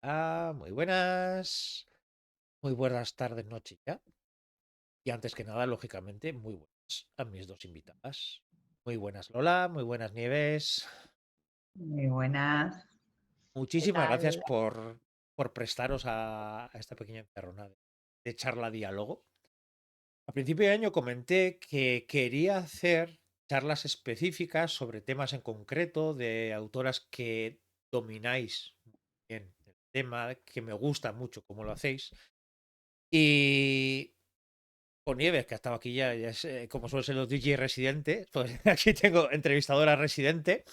Muy buenas. Muy buenas tardes, noches ya. Y antes que nada, lógicamente, muy buenas a mis dos invitadas. Muy buenas, Lola. Muy buenas, Nieves. Muy buenas, ¿qué Muchísimas gracias tal? por prestaros a esta pequeña encerrona de charla diálogo. A principio de año comenté que quería hacer charlas específicas sobre temas en concreto de autoras que domináis bien el tema, que me gusta mucho cómo lo hacéis. Y con Nieves, que ha estado aquí ya es, como suelen ser los DJ residentes, pues aquí tengo entrevistadora residente,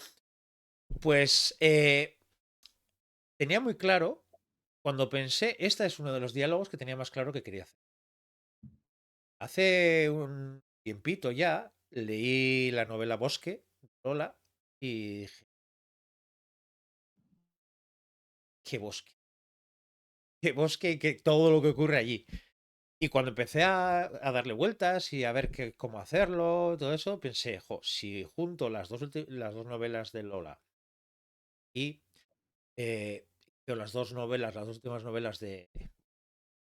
pues tenía muy claro, cuando pensé, este es uno de los diálogos que tenía más claro que quería hacer. Hace un tiempito ya leí la novela Bosque, de Lola, y dije, qué bosque, qué bosque y qué, todo lo que ocurre allí. Y cuando empecé a darle vueltas y a ver cómo hacerlo, todo eso, pensé, jo, si junto las dos novelas de Lola y pero las dos últimas novelas de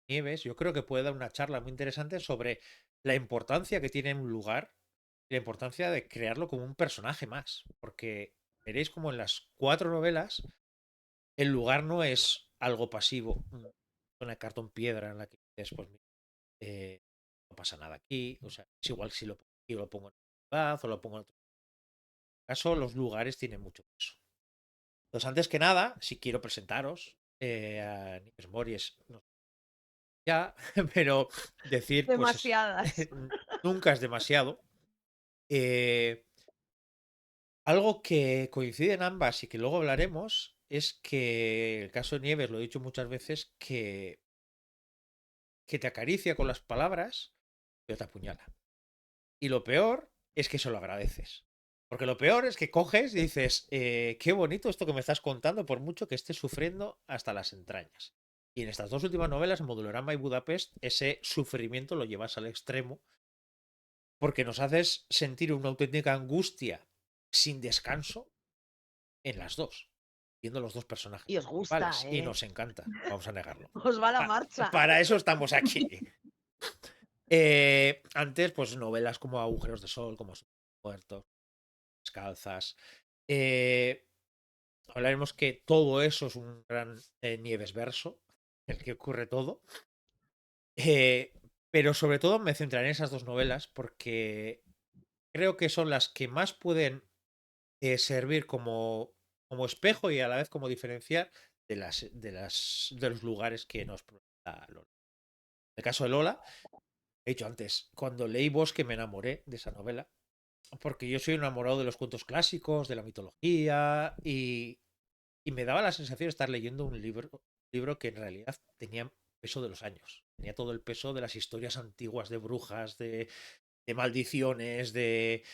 Nieves, yo creo que puede dar una charla muy interesante sobre la importancia que tiene un lugar y la importancia de crearlo como un personaje más. Porque veréis como en las cuatro novelas el lugar no es algo pasivo, una cartón piedra en la que después no pasa nada aquí, o sea, es igual si lo pongo aquí o lo pongo en otra ciudad o lo pongo en otro caso, los lugares tienen mucho peso. Entonces, antes que nada, si quiero presentaros a Nieves Mories, no sé ya, pero decir, pues Demasiadas. nunca es demasiado. Eh, Algo que coincide en ambas y que luego hablaremos es que el caso de Nieves, lo he dicho muchas veces, que te acaricia con las palabras, pero te apuñala. Y lo peor es que se lo agradeces. Porque lo peor es que coges y dices, qué bonito esto que me estás contando, por mucho que estés sufriendo hasta las entrañas. Y en estas dos últimas novelas, en Modulorama y Budapest, ese sufrimiento lo llevas al extremo, porque nos haces sentir una auténtica angustia sin descanso en las dos, viendo los dos personajes Y os gusta, principales. Y nos encanta, vamos a negarlo. Os va la marcha. Para eso estamos aquí. Antes, pues novelas como Agujeros de Sol, como Muertos, Descalzas. Eh, Hablaremos que todo eso es un gran Nieves verso, en el que ocurre todo. Eh, pero sobre todo me centraré en esas dos novelas porque creo que son las que más pueden servir como espejo y a la vez como diferenciar de los lugares que nos presenta Lola. En el caso de Lola, he dicho antes, cuando leí Bosque me enamoré de esa novela, porque yo soy un enamorado de los cuentos clásicos, de la mitología, y me daba la sensación de estar leyendo un libro que en realidad tenía peso de los años. Tenía todo el peso de las historias antiguas de brujas, de maldiciones, de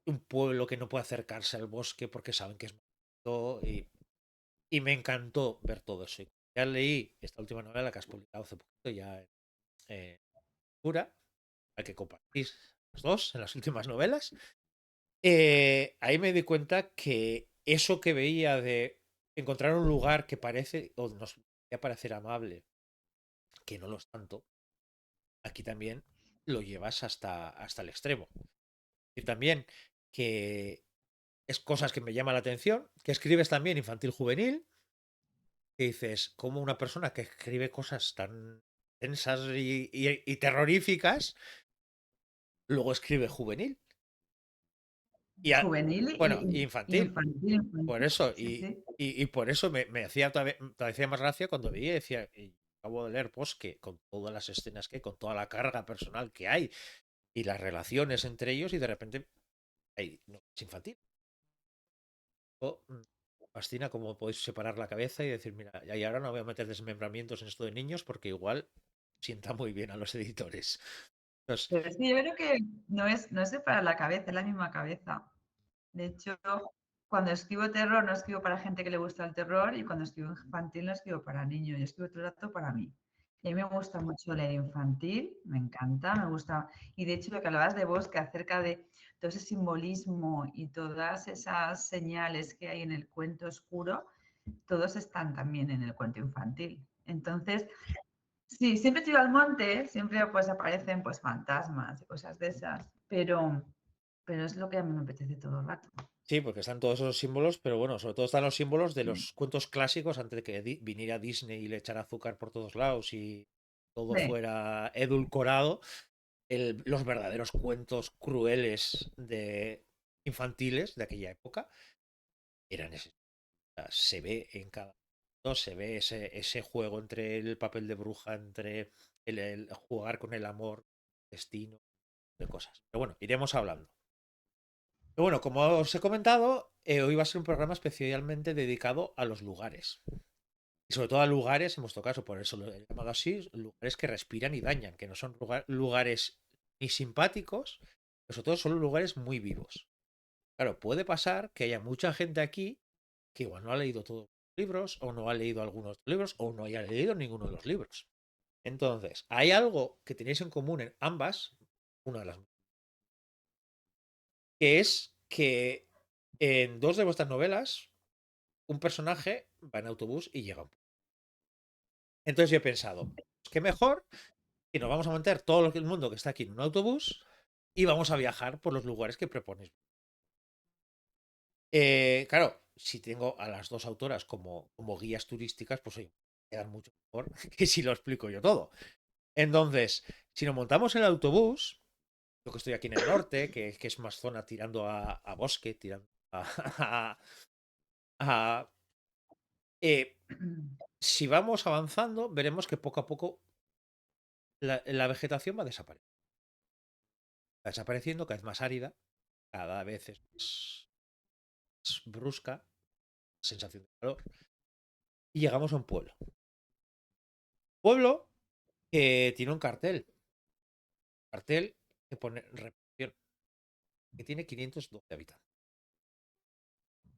un pueblo que no puede acercarse al bosque porque saben que es maldito. Y me encantó ver todo eso. Y ya leí esta última novela que has publicado hace poquito, ya en Cura, al que compartís los dos en las últimas novelas. Ahí me di cuenta que eso que veía de encontrar un lugar que parece, o nos podría parecer amable, que no lo es tanto, aquí también lo llevas hasta el extremo. Y también que es cosas que me llaman la atención, que escribes también infantil juvenil, que dices, como una persona que escribe cosas tan tensas y terroríficas, luego escribe juvenil. Y Juvenil bueno, y infantil. infantil, Por infantil. eso, Sí, sí. y por eso me hacía todavía más gracia cuando veía y decía, y acabo de leer Bosque con todas las escenas que hay, con toda la carga personal que hay y las relaciones entre ellos, y de repente no, es infantil. Fascina cómo podéis separar la cabeza y decir, mira, y ahora no voy a meter desmembramientos en esto de niños porque igual sienta muy bien a los editores. Entonces, Pero es que yo creo que no es para la cabeza, es la misma cabeza. De hecho, cuando escribo terror, no escribo para gente que le gusta el terror y cuando escribo infantil no escribo para niños, yo escribo todo el rato para mí. Y a mí me gusta mucho leer infantil, me encanta, me gusta. Y de hecho, lo que hablabas de Bosque acerca de todo ese simbolismo y todas esas señales que hay en el cuento oscuro, todos están también en el cuento infantil. Entonces, sí, siempre tiro al monte, siempre pues aparecen pues fantasmas y cosas de esas, pero es lo que a mí me apetece todo el rato. Sí, porque están todos esos símbolos, pero bueno, sobre todo están los símbolos de Sí. los cuentos clásicos antes de que viniera Disney y le echara azúcar por todos lados y todo Sí. fuera edulcorado. Los verdaderos cuentos crueles infantiles de aquella época eran ese. O sea, se ve en cada uno, se ve ese juego entre el papel de bruja, entre el jugar con el amor, destino, de cosas. Pero bueno, iremos hablando. Pero bueno, como os he comentado, hoy va a ser un programa especialmente dedicado a los lugares. Y sobre todo a lugares, en vuestro caso, por eso lo he llamado así, lugares que respiran y dañan, que no son lugares ni simpáticos, pero sobre todo son lugares muy vivos. Claro, puede pasar que haya mucha gente aquí que igual no ha leído todos los libros, o no ha leído algunos libros, o no haya leído ninguno de los libros. Entonces, hay algo que tenéis en común en ambas, una de las que es que en dos de vuestras novelas, un personaje va en autobús y llega a un pueblo. Entonces yo he pensado, qué mejor que nos vamos a montar todo el mundo que está aquí en un autobús y vamos a viajar por los lugares que propones. Claro, si tengo a las dos autoras como guías turísticas, pues oye, quedan mucho mejor que si lo explico yo todo. Entonces, si nos montamos en el autobús, yo que estoy aquí en el norte, que es más zona tirando a bosque, tirando a- si vamos avanzando, veremos que poco a poco la vegetación va desapareciendo. Va desapareciendo cada vez más árida, cada vez es más brusca, sensación de calor. Y llegamos a un pueblo. Pueblo que tiene un cartel que pone repetición, que tiene 512 habitantes.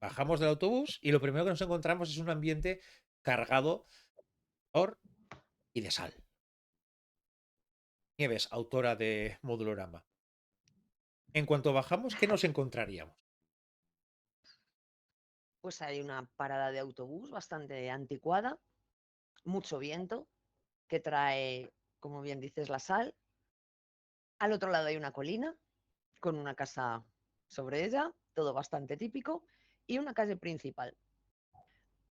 Bajamos del autobús y lo primero que nos encontramos es un ambiente cargado de calor y de sal. Nieves, autora de Modulorama. En cuanto bajamos, ¿qué nos encontraríamos? Pues hay una parada de autobús bastante anticuada, mucho viento, que trae, como bien dices, la sal. Al otro lado hay una colina con una casa sobre ella, todo bastante típico, y una calle principal.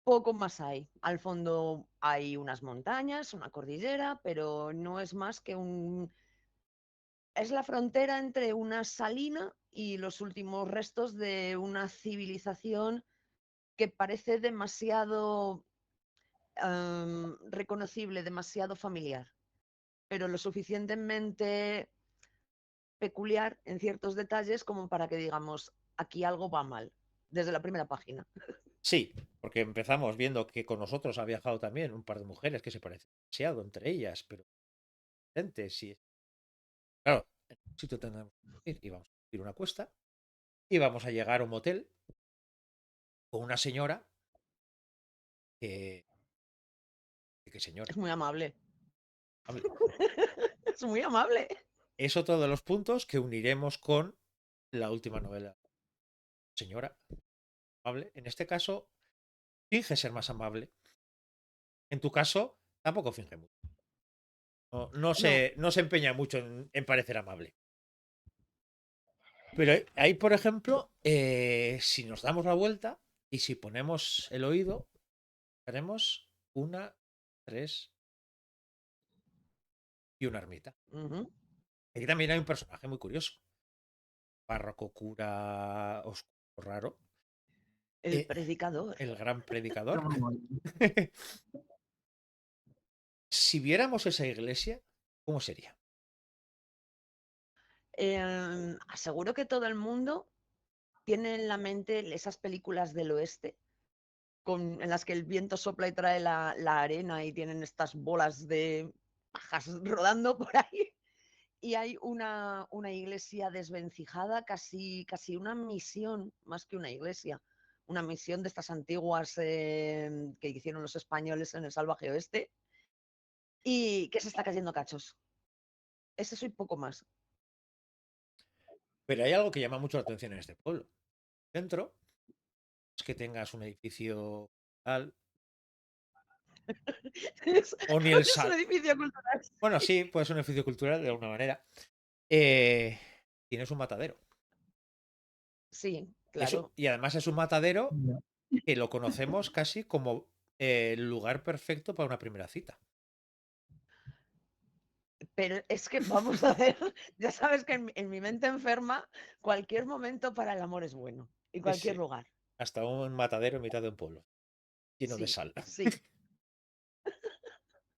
Poco más hay. Al fondo hay unas montañas, una cordillera, pero no es más que un... Es la frontera entre una salina y los últimos restos de una civilización que parece demasiado reconocible, demasiado familiar, pero lo suficientemente peculiar en ciertos detalles como para que digamos, aquí algo va mal, desde la primera página. Sí, porque empezamos viendo que con nosotros ha viajado también un par de mujeres que se parecen demasiado entre ellas, pero diferentes. Y claro, en un sitio tendremos que ir y vamos a subir una cuesta y vamos a llegar a un motel con una señora que, que Es señora, muy amable. amable. Es muy amable. Es otro de los puntos que uniremos con la última novela. Señora, amable. En este caso, finge ser más amable. En tu caso, tampoco finge mucho. No, No, no se empeña mucho en parecer amable. Pero ahí, por ejemplo, si nos damos la vuelta y si ponemos el oído, haremos una, tres y una ermita. Aquí también hay un personaje muy curioso. Párroco, cura, oscuro, raro. el predicador. El gran predicador. Está muy bonito. Si viéramos esa iglesia, ¿cómo sería? Aseguro que todo el mundo tiene en la mente esas películas del oeste en las que el viento sopla y trae la arena y tienen estas bolas de pajas rodando por ahí. Y hay una iglesia desvencijada, casi una misión, más que una iglesia, una misión de estas antiguas que hicieron los españoles en el salvaje oeste y que se está cayendo a cachos. Ese soy poco más. Pero hay algo que llama mucho la atención en este pueblo. Dentro es que tengas un edificio tal, Es, o ni el es un sal. edificio cultural. Bueno, sí, puede ser un edificio cultural de alguna manera. Eh, tienes un matadero. Sí, Eso, claro. y además es un matadero No. que lo conocemos casi como el lugar perfecto para una primera cita. Pero es que vamos a ver, ya sabes que en mi mente enferma, cualquier momento para el amor es bueno. Y cualquier Sí, lugar. hasta un matadero en mitad de un pueblo, lleno de Sí, sal. sí.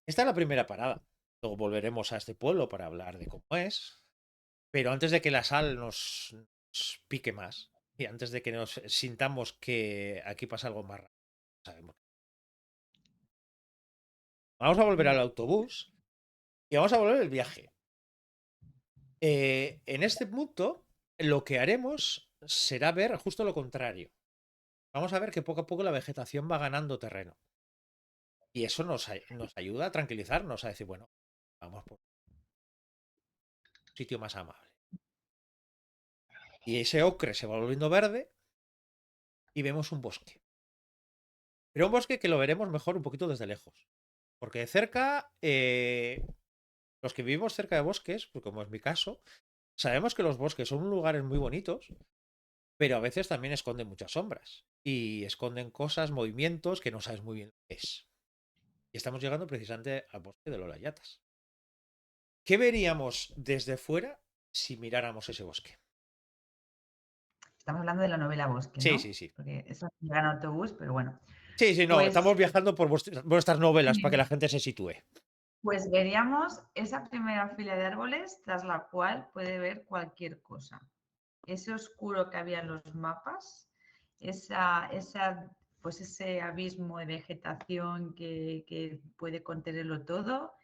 Esta es la primera parada. Luego volveremos a este pueblo para hablar de cómo es. Pero antes de que la sal nos pique más y antes de que nos sintamos que aquí pasa algo más raro, sabemos. Vamos a volver al autobús y vamos a volver el viaje. En este punto, lo que haremos será ver justo lo contrario. Vamos a ver que poco a poco la vegetación va ganando terreno. Y eso nos ayuda a tranquilizarnos, a decir, bueno, vamos por un sitio más amable. Y ese ocre se va volviendo verde y vemos un bosque. Pero un bosque que lo veremos mejor un poquito desde lejos. Porque de cerca, los que vivimos cerca de bosques, pues como es mi caso, sabemos que los bosques son lugares muy bonitos, pero a veces también esconden muchas sombras. Y esconden cosas, movimientos que no sabes muy bien lo que es. Y estamos llegando precisamente al bosque de los Yatas. ¿Qué veríamos desde fuera si miráramos ese bosque? Estamos hablando de la novela Bosque, Sí, sí, ¿no? sí. Porque eso es un gran autobús, pero bueno. Sí, sí, no, Pues, estamos viajando por vuestras novelas para que la sí, gente se sitúe. pues veríamos esa primera fila de árboles tras la cual puede ver cualquier cosa. Ese oscuro que había en los mapas, pues ese abismo de vegetación que puede contenerlo todo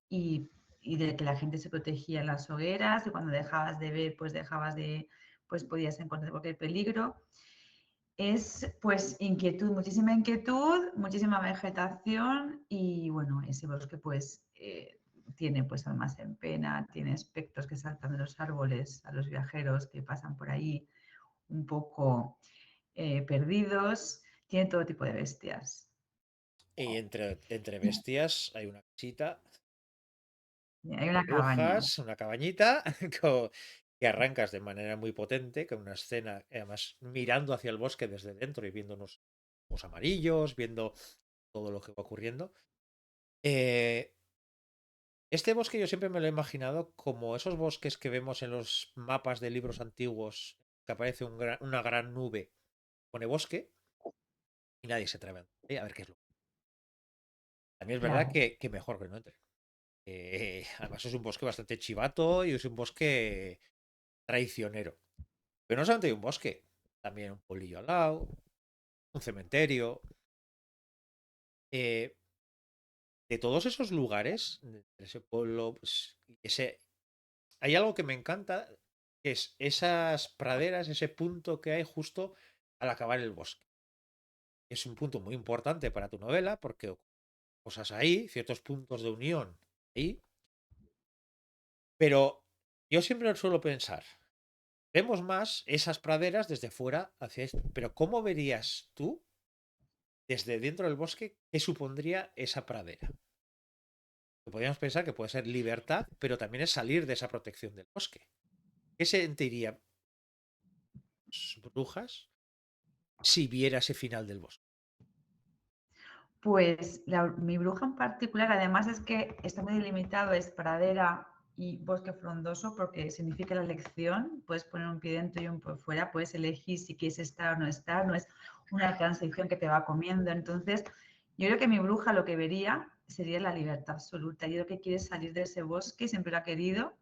y de que la gente se protegía en las hogueras y cuando dejabas de ver, pues podías encontrar cualquier peligro. Es pues inquietud, muchísima vegetación y bueno, ese bosque pues tiene pues almas en pena, tiene espectros que saltan de los árboles a los viajeros que pasan por ahí un poco perdidos, tiene todo tipo de bestias. Y entre bestias hay una casita Hay de una cabaña. brujas, una cabañita que arrancas de manera muy potente, con una escena, además mirando hacia el bosque desde dentro y viendo unos ojos amarillos, viendo todo lo que va ocurriendo. Eh, este bosque yo siempre me lo he imaginado como esos bosques que vemos en los mapas de libros antiguos, que aparece una gran nube, pone bosque y nadie se atreve a ver qué es lo. También es verdad Claro, que mejor que no entre. Además es un bosque bastante chivato y es un bosque traicionero. Pero no solamente hay un bosque, también un pueblillo al lado, un cementerio. Eh, de todos esos lugares, de ese pueblo, pues, hay algo que me encanta, que es esas praderas, ese punto que hay justo al acabar el bosque. Es un punto muy importante para tu novela porque cosas ahí, ciertos puntos de unión ahí. Pero yo siempre suelo pensar, vemos más esas praderas desde fuera hacia esto. Pero ¿cómo verías tú desde dentro del bosque qué supondría esa pradera? Que podríamos pensar que puede ser libertad, pero también es salir de esa protección del bosque. ¿Qué sentirían brujas si viera ese final del bosque? pues mi bruja en particular, además es que está muy delimitado, es pradera y bosque frondoso porque significa la elección, puedes poner un pie dentro y un pie fuera, puedes elegir si quieres estar o no estar, no es una transición que te va comiendo. Entonces, yo creo que mi bruja lo que vería sería la libertad absoluta. Yo creo que quiere salir de ese bosque, siempre lo ha querido,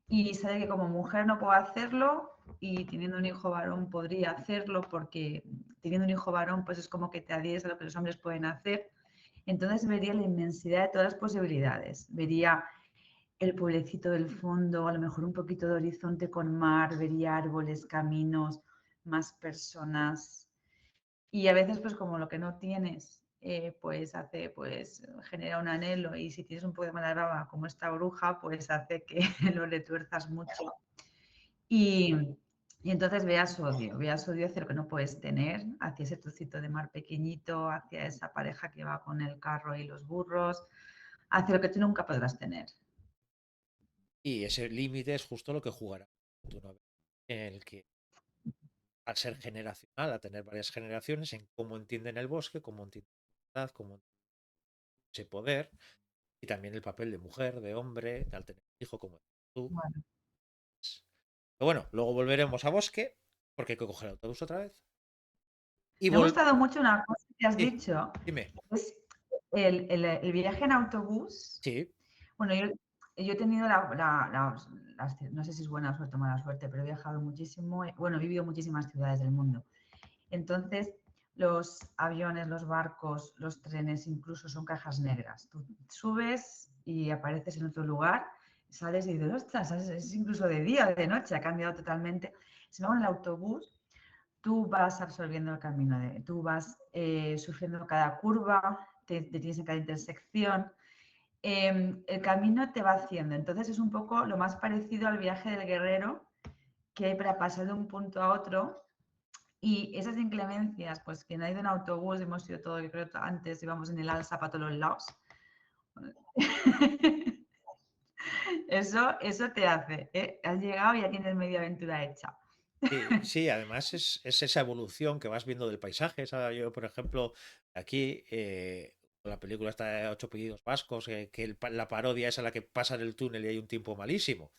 y sabe que como mujer no puedo hacerlo y teniendo un hijo varón podría hacerlo porque teniendo un hijo varón pues es como que te adhieres a lo que los hombres pueden hacer. Entonces vería la inmensidad de todas las posibilidades. Vería el pueblecito del fondo, a lo mejor un poquito de horizonte con mar, vería árboles, caminos, más personas. Y a veces, pues como lo que no tienes, pues genera un anhelo y si tienes un poco de mala baba como esta bruja, pues hace que lo retuerzas mucho. Y, Y entonces ve a Sodio hacia lo que no puedes tener, hacia ese trocito de mar pequeñito, hacia esa pareja que va con el carro y los burros, hacia lo que tú nunca podrás tener. Y ese límite es justo lo que jugará tu novela, en el que al ser generacional, a tener varias generaciones, en cómo entienden el bosque, cómo entienden la edad, cómo entienden ese poder, y también el papel de mujer, de hombre, al tener un hijo como tú. Bueno, Pero bueno, luego volveremos a bosque, porque hay que coger el autobús otra vez. Y me ha gustado mucho una cosa que has Sí, dicho, dime. es el viaje en autobús. Sí, Bueno, yo he tenido no sé si es buena suerte o mala suerte, pero he viajado muchísimo, bueno, he vivido en muchísimas ciudades del mundo. Entonces, los aviones, los barcos, los trenes incluso son cajas negras. Tú subes y apareces en otro lugar, sales y dices, ostras, es incluso de día o de noche, ha cambiado totalmente. Sin embargo, en el autobús, tú vas absorbiendo el camino, tú vas sufriendo cada curva, te detienes en cada intersección, el camino te va haciendo. Entonces es un poco lo más parecido al viaje del guerrero que hay para pasar de un punto a otro. Y esas inclemencias, pues quien ha ido en autobús, hemos ido todo, yo creo antes íbamos en el alza para todos los lados. Eso te hace, ¿eh? Has llegado y ya tienes media aventura hecha. sí, además es esa evolución que vas viendo del paisaje. Yo, por ejemplo, aquí, la película está de Ocho apellidos vascos, que la parodia es a la que pasa en el túnel y hay un tiempo malísimo.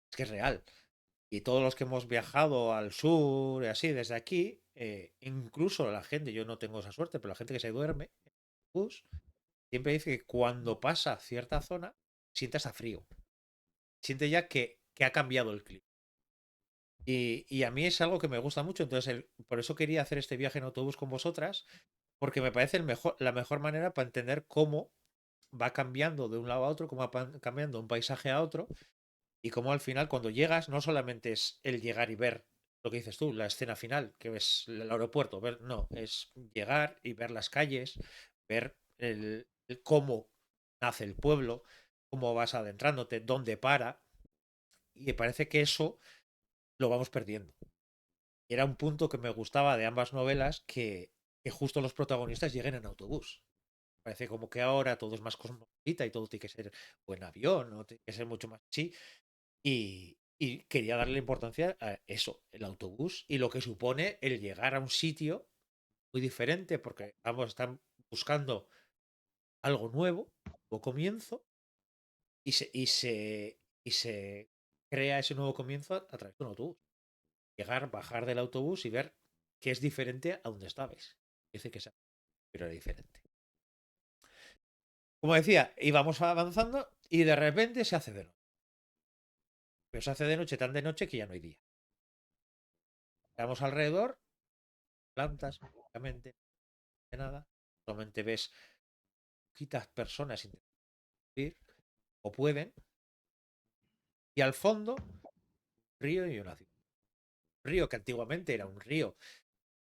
Es que es real. Y todos los que hemos viajado al sur y así, desde aquí, incluso la gente, yo no tengo esa suerte, pero la gente que se duerme en el bus, siempre dice que cuando pasa cierta zona, siente hasta frío. Siente ya que ha cambiado el clima. Y a mí es algo que me gusta mucho, entonces por eso quería hacer este viaje en autobús con vosotras, porque me parece la mejor manera para entender cómo va cambiando de un lado a otro, cómo va cambiando de un paisaje a otro, y cómo al final cuando llegas no solamente es el llegar y ver lo que dices tú, la escena final, que ves el aeropuerto, no, es llegar y ver las calles, ver el cómo nace el pueblo, cómo vas adentrándote, dónde para, y me parece que eso lo vamos perdiendo. Y era un punto que me gustaba de ambas novelas, que justo los protagonistas lleguen en autobús. Parece como que ahora todo es más cosmopolita y todo tiene que ser o en avión, o tiene que ser mucho más así. Y quería darle importancia a eso, el autobús y lo que supone el llegar a un sitio muy diferente, porque ambos están buscando algo nuevo, o comienzo, y se crea ese nuevo comienzo a través de un autobús. Llegar, bajar del autobús y ver que es diferente a donde estabais. Dice que pero era diferente. Como decía, íbamos avanzando y de repente se hace de noche. Pero se hace de noche, tan de noche que ya no hay día. Estamos alrededor, plantas, prácticamente nada. Solamente ves poquitas personas intentando ir, o pueden, y al fondo, río y una ciudad. Un río que antiguamente era un río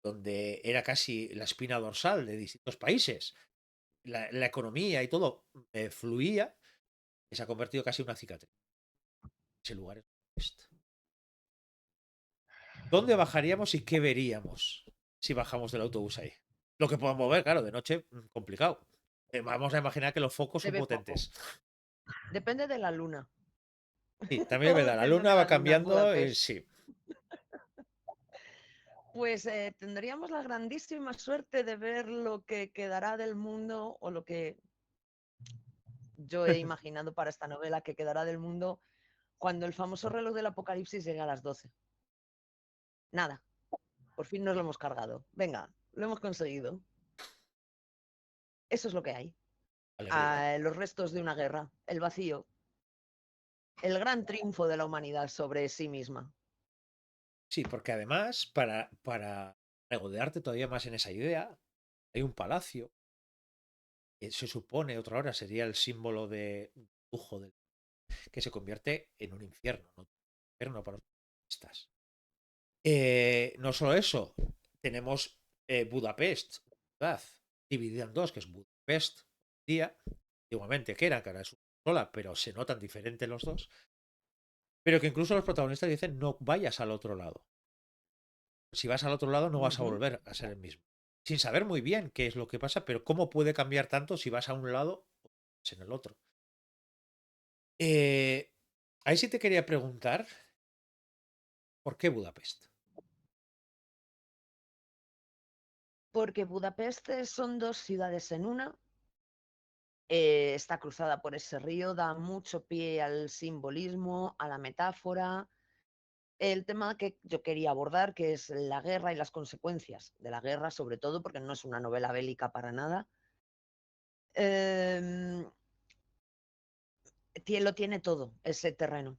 donde era casi la espina dorsal de distintos países. La economía y todo fluía, y se ha convertido casi en una cicatriz. Ese lugar es esto. ¿Dónde bajaríamos y qué veríamos si bajamos del autobús ahí? Lo que podamos ver, claro, de noche, complicado. Vamos a imaginar que los focos Se son ve poco. potentes. Depende de la luna. Sí, también es Todo verdad, la depende luna de va la luna en cambiando y Budapest. sí. Pues tendríamos la grandísima suerte de ver lo que quedará del mundo o lo que yo he imaginado para esta novela que quedará del mundo cuando el famoso reloj del apocalipsis llegue a las 12. Nada, por fin nos lo hemos cargado. Venga, lo hemos conseguido. Eso es lo que hay. Alegría. Los restos de una guerra, el vacío, el gran triunfo de la humanidad sobre sí misma. Sí, porque además, para regodearte todavía más en esa idea, hay un palacio que se supone, otra hora, sería el símbolo de lujo que se convierte en un infierno, ¿no? Un infierno para los turistas. No solo eso, tenemos Budapest, ciudad dividida en dos, que es Budapest, día, antiguamente que era, que ahora es una sola, pero se notan diferentes los dos. Pero que incluso los protagonistas dicen no vayas al otro lado. si vas al otro lado no vas a Ujú. volver a ser el mismo. Sin saber muy bien qué es lo que pasa, pero cómo puede cambiar tanto si vas a un lado o en el otro. Ahí sí te quería preguntar, ¿por qué Budapest? Porque Budapest son dos ciudades en una. Está cruzada por ese río, da mucho pie al simbolismo, a la metáfora. El tema que yo quería abordar, que es la guerra y las consecuencias de la guerra, sobre todo porque no es una novela bélica para nada. Em, lo tiene todo ese terreno.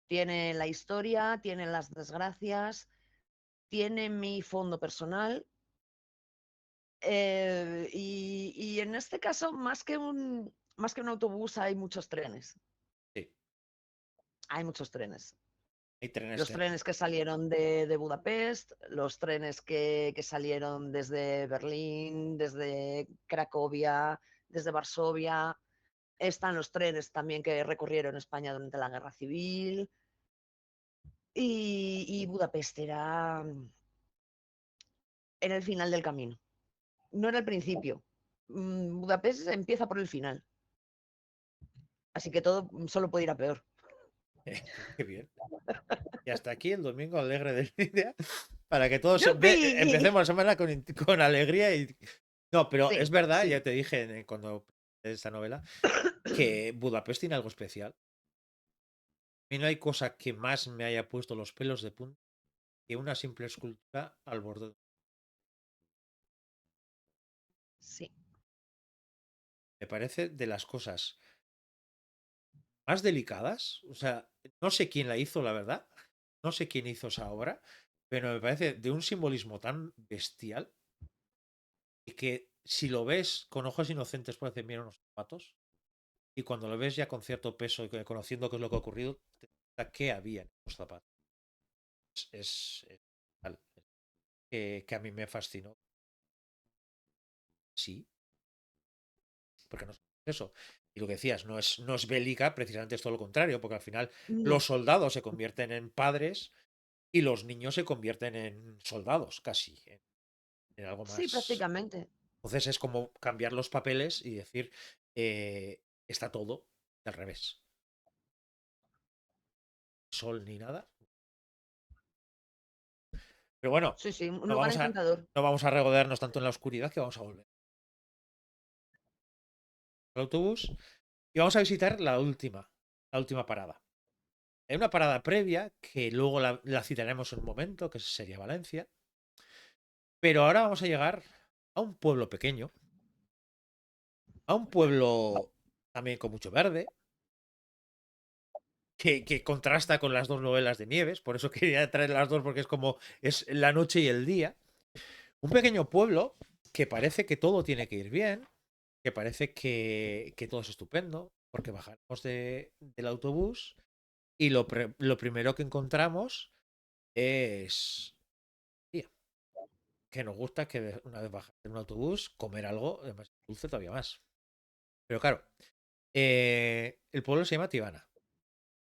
Tiene la historia, tiene las desgracias, tiene mi fondo personal. Y en este caso, más que un autobús, hay muchos trenes. Sí, Hay muchos trenes. hay trenes Los trenes que salieron de Budapest, los trenes que salieron desde Berlín, desde Cracovia, desde Varsovia. Están los trenes también que recorrieron España durante la Guerra Civil. Y Budapest era el final del camino. No era el principio. Budapest empieza por el final. Así que todo solo puede ir a peor. Qué bien. Y hasta aquí el domingo alegre de Lidia, para que todos ¡Yupi! empecemos la semana con alegría. No, pero Sí, es verdad, ya sí. te dije cuando esta novela, que Budapest tiene algo especial. A mí no hay cosa que más me haya puesto los pelos de punta que una simple escultura al borde. Sí. Me parece de las cosas más delicadas. O sea, no sé quién la hizo, la verdad. No sé quién hizo esa obra, pero me parece de un simbolismo tan bestial y que si lo ves con ojos inocentes parece mira unos zapatos y cuando lo ves ya con cierto peso y conociendo qué es lo que ha ocurrido, te das qué había en los zapatos. Es tal, que a mí me fascinó. Sí, porque no es eso. Y lo que decías, no es bélica, precisamente es todo lo contrario, porque al final No. los soldados se convierten en padres y los niños se convierten en soldados, casi, en algo Sí, más. prácticamente. Entonces es como cambiar los papeles y decir, está todo al revés. Sol ni nada. Pero bueno, Sí, sí, un no lugar vamos a, encantador. no vamos a regodearnos tanto en la oscuridad que vamos a volver al autobús y vamos a visitar la última parada. Hay una parada previa que luego la citaremos en un momento, que sería Valencia. Pero ahora vamos a llegar a un pueblo pequeño, a un pueblo también con mucho verde, que contrasta con las dos novelas de Nieves, por eso quería traer las dos porque es la noche y el día. Un pequeño pueblo que parece que todo tiene que ir bien, que parece que todo es estupendo, porque bajamos del autobús y lo primero que encontramos es tía, que nos gusta que una vez bajar en un autobús, comer algo además dulce todavía más. Pero claro, el pueblo se llama Tibana.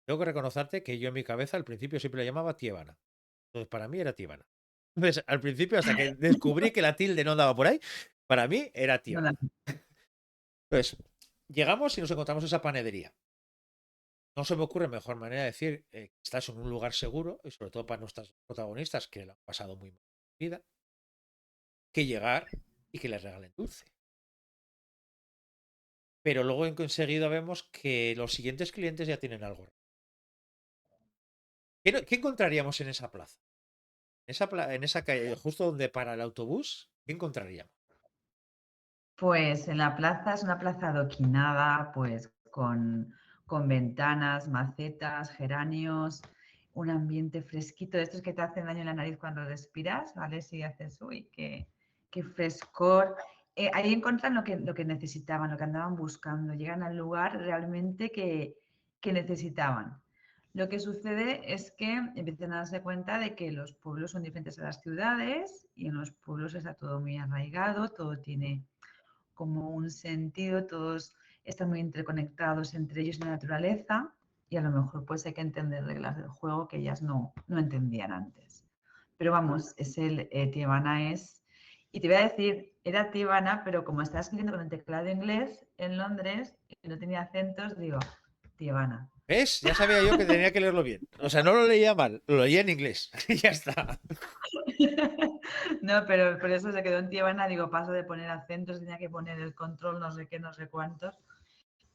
Tengo que reconocerte que yo en mi cabeza al principio siempre le llamaba Tiebana. Entonces para mí era Tiebana. Entonces al principio hasta que descubrí que la tilde no andaba por ahí, para mí era Nada. Tiebana. Entonces llegamos y nos encontramos esa panadería. No se me ocurre mejor manera de decir que estás en un lugar seguro y sobre todo para nuestras protagonistas que lo han pasado muy mal en su vida, que llegar y que les regalen dulce. Pero luego enseguida vemos que los siguientes clientes ya tienen algo. ¿Qué encontraríamos en esa plaza? En esa calle, justo donde para el autobús, ¿qué encontraríamos? Pues en la plaza es una plaza adoquinada, pues con ventanas, macetas, geranios, un ambiente fresquito, de estos que te hacen daño en la nariz cuando respiras, ¿vale? Si haces, uy, qué frescor. Ahí encuentran lo que necesitaban, lo que andaban buscando, llegan al lugar realmente que necesitaban. Lo que sucede es que empiezan a darse cuenta de que los pueblos son diferentes a las ciudades y en los pueblos está todo muy arraigado, todo tiene como un sentido, todos están muy interconectados entre ellos en la naturaleza y a lo mejor pues hay que entender reglas del juego que ellas no entendían antes. Pero vamos, es Tievana es... Y te voy a decir, era Tievana, pero como estaba escribiendo con el teclado inglés en Londres y no tenía acentos, digo, Tievana. ¿Ves? Ya sabía yo que tenía que leerlo bien. O sea, no lo leía mal, lo leía en inglés. Y ya está. No, pero por eso se quedó en Tievana, digo, paso de poner acentos, tenía que poner el control, no sé qué, no sé cuántos.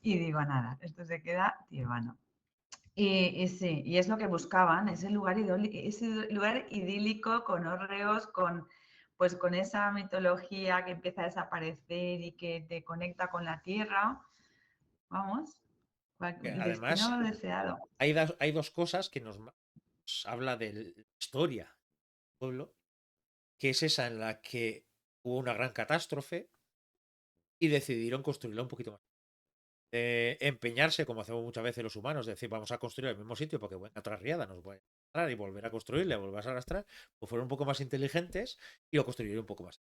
Y digo, nada, esto se queda Tievana. Y sí, y es lo que buscaban, ese lugar idílico con hórreos, pues con esa mitología que empieza a desaparecer y que te conecta con la tierra. Vamos, el Además, destino deseado. hay dos cosas que nos habla de la historia del pueblo, que es esa en la que hubo una gran catástrofe y decidieron construirla un poquito más. Empeñarse, como hacemos muchas veces los humanos, de decir, vamos a construir el mismo sitio porque buena otra riada nos va a arrastrar y volver a construirle, volver a arrastrar, pues fueron un poco más inteligentes y lo construyeron un poco más.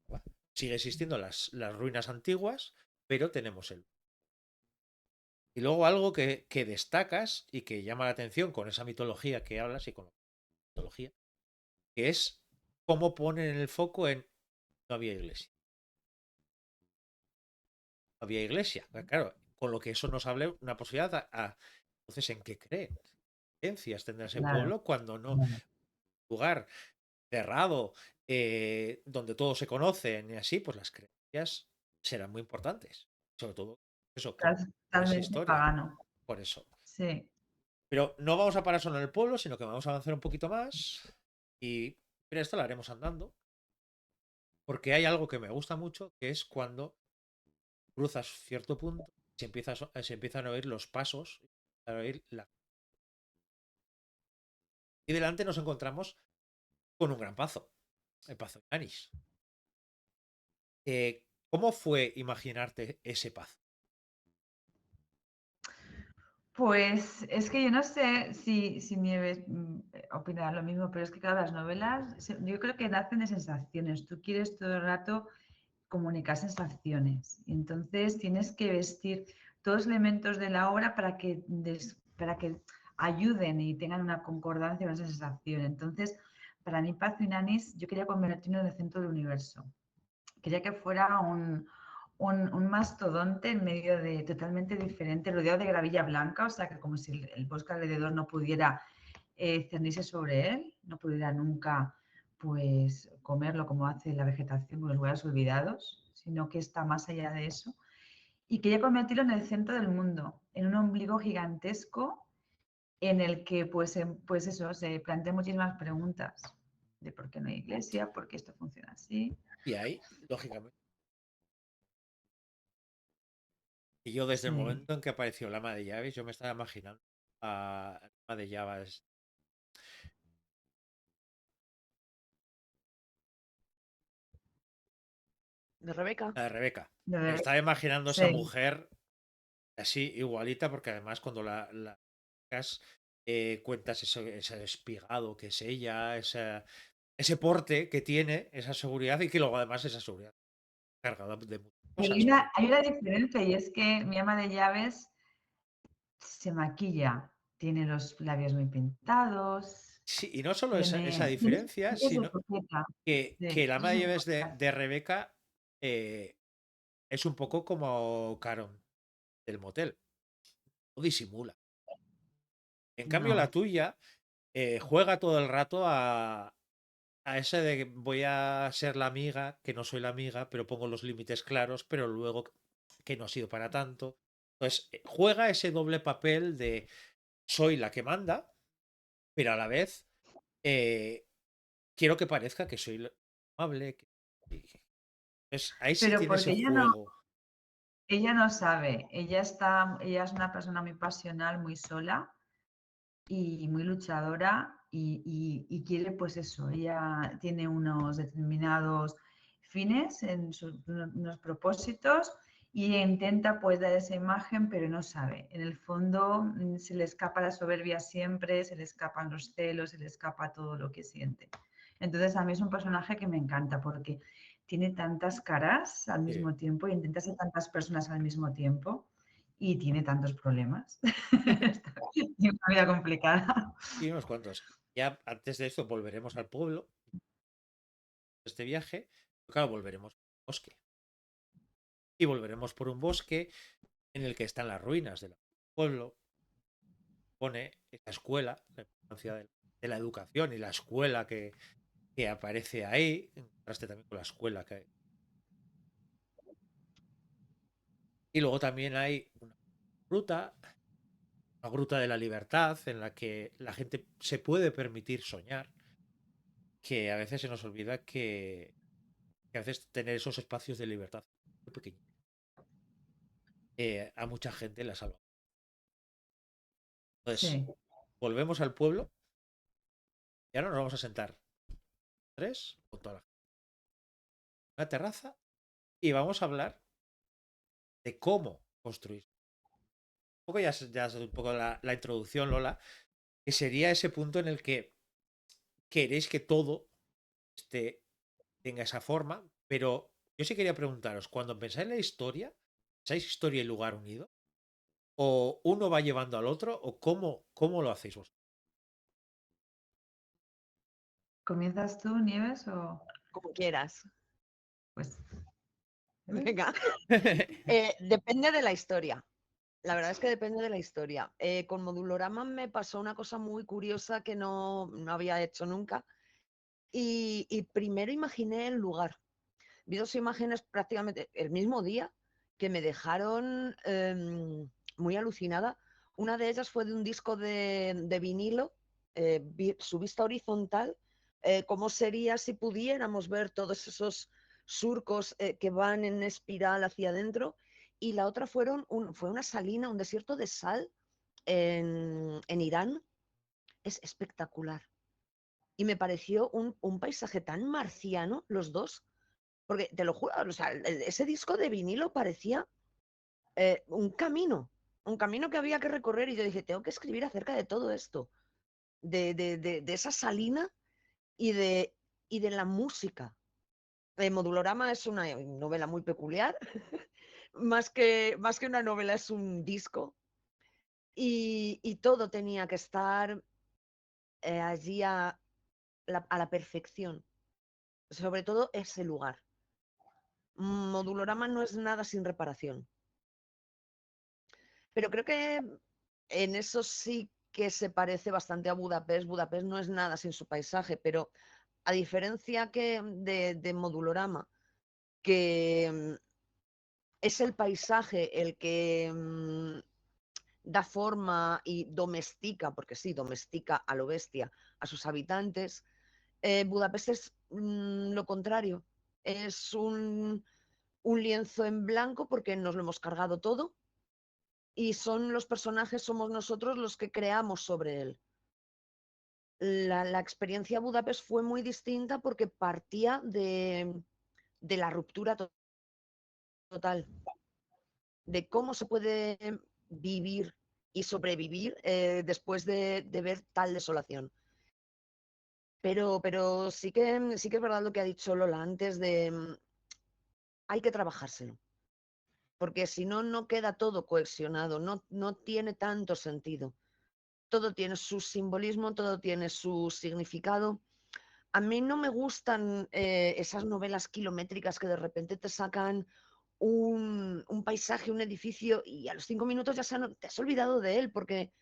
Sigue existiendo las ruinas antiguas, pero tenemos el... Y luego algo que destacas y que llama la atención con esa mitología que hablas y con la mitología, que es cómo ponen el foco en no había iglesia. No había iglesia. Claro, con lo que eso nos hable una posibilidad entonces, ¿en qué creen? Creencias tendrá ese Claro, pueblo cuando no claro. lugar cerrado donde todos se conocen y así, pues las creencias serán muy importantes. Sobre todo eso, con esa Totalmente historia. pagano. Por eso. Sí. Pero no vamos a parar solo en el pueblo, sino que vamos a avanzar un poquito más. Pero esto lo haremos andando. Porque hay algo que me gusta mucho, que es cuando cruzas cierto punto, se empiezan a oír los pasos, a oír y delante nos encontramos con un gran pazo, el Pazo de Anis. ¿Cómo fue imaginarte ese pazo? Pues es que yo no sé si Nieves opinará lo mismo, pero es que claro, las novelas, yo creo que nacen de sensaciones. Tú quieres todo el rato comunicar sensaciones. Y entonces tienes que vestir todos los elementos de la obra para que ayuden y tengan una concordancia con esa sensación. Entonces, para mí, Paz y Nanis, yo quería convertirlo en el centro del universo. Quería que fuera un mastodonte en medio de totalmente diferente, rodeado de gravilla blanca, o sea que como si el bosque alrededor no pudiera cernirse sobre él, no pudiera nunca pues comerlo como hace la vegetación con los lugares olvidados, sino que está más allá de eso. Y quería convertirlo en el centro del mundo, en un ombligo gigantesco en el que pues eso, se plantean muchísimas preguntas de por qué no hay iglesia, por qué esto funciona así. Y ahí, lógicamente, y yo desde el Sí. momento en que apareció la ama de llaves, yo me estaba imaginando a la ama de llaves, ¿De Rebeca? la de Rebeca. De Me ver- estaba imaginando a esa Sí. mujer así, igualita, porque además cuando la cuentas ese espigado que es ella, ese porte que tiene, esa seguridad y que luego además esa seguridad cargada de muchas cosas. Hay una diferencia y es que mi ama de llaves se maquilla, tiene los labios muy pintados, Sí, y no solo esa tiene diferencia, es de sino coqueta, que sí, la ama eso de es llaves importante. de Rebeca es un poco como Caron del motel, no disimula. En cambio, la No, tuya juega todo el rato a ese de que voy a ser la amiga, que no soy la amiga, pero pongo los límites claros, pero luego que no ha sido para tanto. Entonces, juega ese doble papel de soy la que manda, pero a la vez eh, quiero que parezca que soy amable. Entonces, ahí sí pero tiene ese porque juego. ella no sabe, ella es una persona muy pasional, muy sola y muy luchadora y quiere pues eso, ella tiene unos determinados fines, unos propósitos y intenta pues dar esa imagen, pero no sabe. En el fondo se le escapa la soberbia siempre, se le escapan los celos, se le escapa todo lo que siente. Entonces a mí es un personaje que me encanta porque tiene tantas caras al Sí, mismo tiempo y intenta ser tantas personas al mismo tiempo y tiene tantos problemas. Tiene una vida complicada. y unos cuantos. Ya antes de esto volveremos al pueblo. este viaje, claro, volveremos por un bosque. Y volveremos por un bosque en el que están las ruinas del pueblo. Pone esa escuela, la importancia de la educación y la escuela que aparece ahí, en contraste también con la escuela que hay. Y luego también hay gruta, una gruta de la libertad, en la que la gente se puede permitir soñar, que a veces se nos olvida que a veces tener esos espacios de libertad muy pequeños, a mucha gente la salva. Entonces, Sí. volvemos al pueblo y ahora nos vamos a sentar tres con toda la gente en una terraza y vamos a hablar de cómo construir. Un poco ya es un poco la introducción, Lola, que sería ese punto en el que queréis que todo tenga esa forma, pero yo sí quería preguntaros, cuando pensáis en la historia, ¿pensáis historia y lugar unido? ¿O uno va llevando al otro? ¿O cómo lo hacéis vosotros? ¿Comienzas tú, Nieves, o Como quieras. pues? Venga. Depende de la historia. La verdad es que depende de la historia. Con Modulorama me pasó una cosa muy curiosa que no había hecho nunca. Y primero imaginé el lugar. Vi 2 imágenes prácticamente el mismo día que me dejaron muy alucinada. Una de ellas fue de un disco de vinilo, su vista horizontal, cómo sería si pudiéramos ver todos esos surcos que van en espiral hacia adentro. Y la otra fue una salina, un desierto de sal en Irán. Es espectacular. Y me pareció un paisaje tan marciano, los dos, porque te lo juro, o sea, ese disco de vinilo parecía un camino que había que recorrer. Y yo dije, tengo que escribir acerca de todo esto, de esa salina y de la música. Modulorama es una novela muy peculiar, más que una novela es un disco. Y todo tenía que estar allí a la perfección, sobre todo ese lugar. Modulorama no es nada sin reparación. Pero creo que en eso sí que se parece bastante a Budapest. Budapest no es nada sin su paisaje, pero a diferencia que de Modulorama, que es el paisaje el que da forma y domestica, porque sí, domestica a lo bestia a sus habitantes, Budapest es lo contrario. Es un lienzo en blanco porque nos lo hemos cargado todo. Y son los personajes, somos nosotros los que creamos sobre él. La experiencia Budapest fue muy distinta porque partía de la ruptura total, de cómo se puede vivir y sobrevivir después de ver tal desolación. Pero sí que es verdad lo que ha dicho Lola antes de hay que trabajárselo, porque si no, no queda todo cohesionado, no tiene tanto sentido. Todo tiene su simbolismo, todo tiene su significado. A mí no me gustan esas novelas kilométricas que de repente te sacan un paisaje, un edificio y a los 5 minutos ya te has olvidado de él porque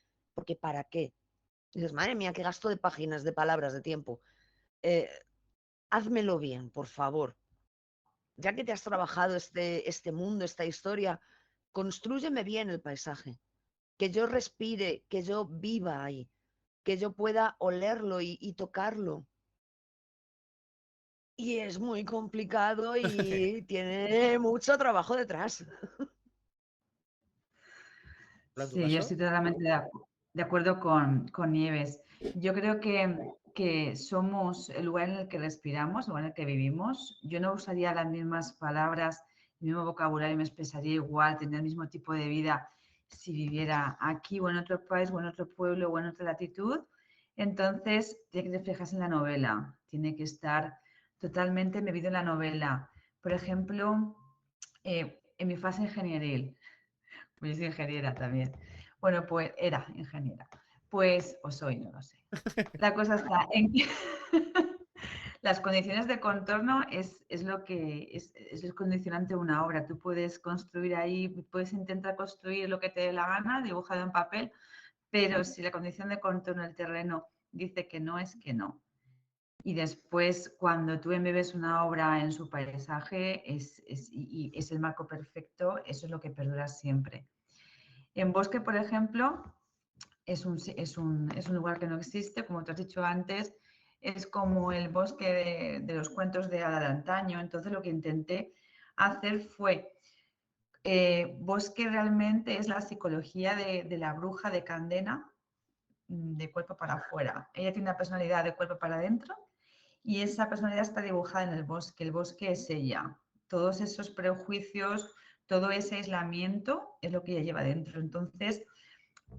¿para qué? Y dices, madre mía, qué gasto de páginas, de palabras, de tiempo. Házmelo bien, por favor. Ya que te has trabajado este mundo, esta historia, constrúyeme bien el paisaje. Que yo respire, que yo viva ahí, que yo pueda olerlo y tocarlo. Y es muy complicado y tiene mucho trabajo detrás. ¿En tu Sí, yo caso? estoy totalmente de acuerdo con Nieves. Yo creo que somos el lugar en el que respiramos, el lugar en el que vivimos. Yo no usaría las mismas palabras, el mismo vocabulario, me expresaría igual, tendría el mismo tipo de vida si viviera aquí o en otro país o en otro pueblo o en otra latitud. Entonces, tiene que reflejarse en la novela, tiene que estar totalmente embebido en la novela. Por ejemplo, en mi fase ingenieril. Pues yo soy ingeniera también. Bueno, pues era ingeniera. Pues, o soy, no lo sé. La cosa está en que, las condiciones de contorno es lo que es el condicionante de una obra. Tú puedes construir ahí, puedes intentar construir lo que te dé la gana, dibujado en papel, pero si la condición de contorno del terreno dice que no, es que no. Y después, cuando tú embebes una obra en su paisaje y es el marco perfecto, eso es lo que perdura siempre. En bosque, por ejemplo, es un lugar que no existe, como te has dicho antes, es como el bosque de los cuentos de hada de antaño. Entonces, lo que intenté hacer fue, bosque realmente es la psicología de la bruja de Candena, de cuerpo para afuera. Ella tiene una personalidad de cuerpo para adentro y esa personalidad está dibujada en el bosque. El bosque es ella. Todos esos prejuicios, todo ese aislamiento es lo que ella lleva dentro. Entonces,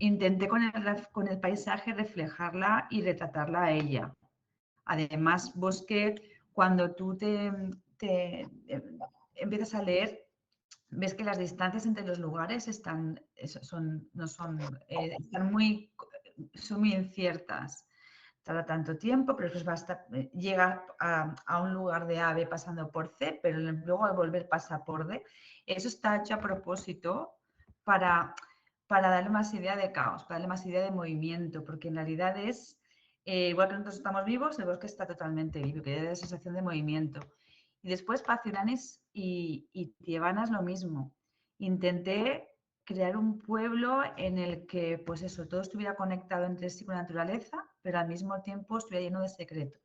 intenté con el paisaje reflejarla y retratarla a ella. Además, bosque, cuando tú empiezas a leer, ves que las distancias entre los lugares están muy inciertas. Tarda tanto tiempo, pero después llega a un lugar de A, B pasando por C, pero luego al volver pasa por D. Eso está hecho a propósito para, para darle más idea de caos, para darle más idea de movimiento, porque en realidad es, igual que nosotros estamos vivos, el bosque está totalmente vivo, que da la sensación de movimiento. Y después Paciuranes y Tiebanas lo mismo. Intenté crear un pueblo en el que, pues eso, todo estuviera conectado entre sí con la naturaleza, pero al mismo tiempo estuviera lleno de secretos.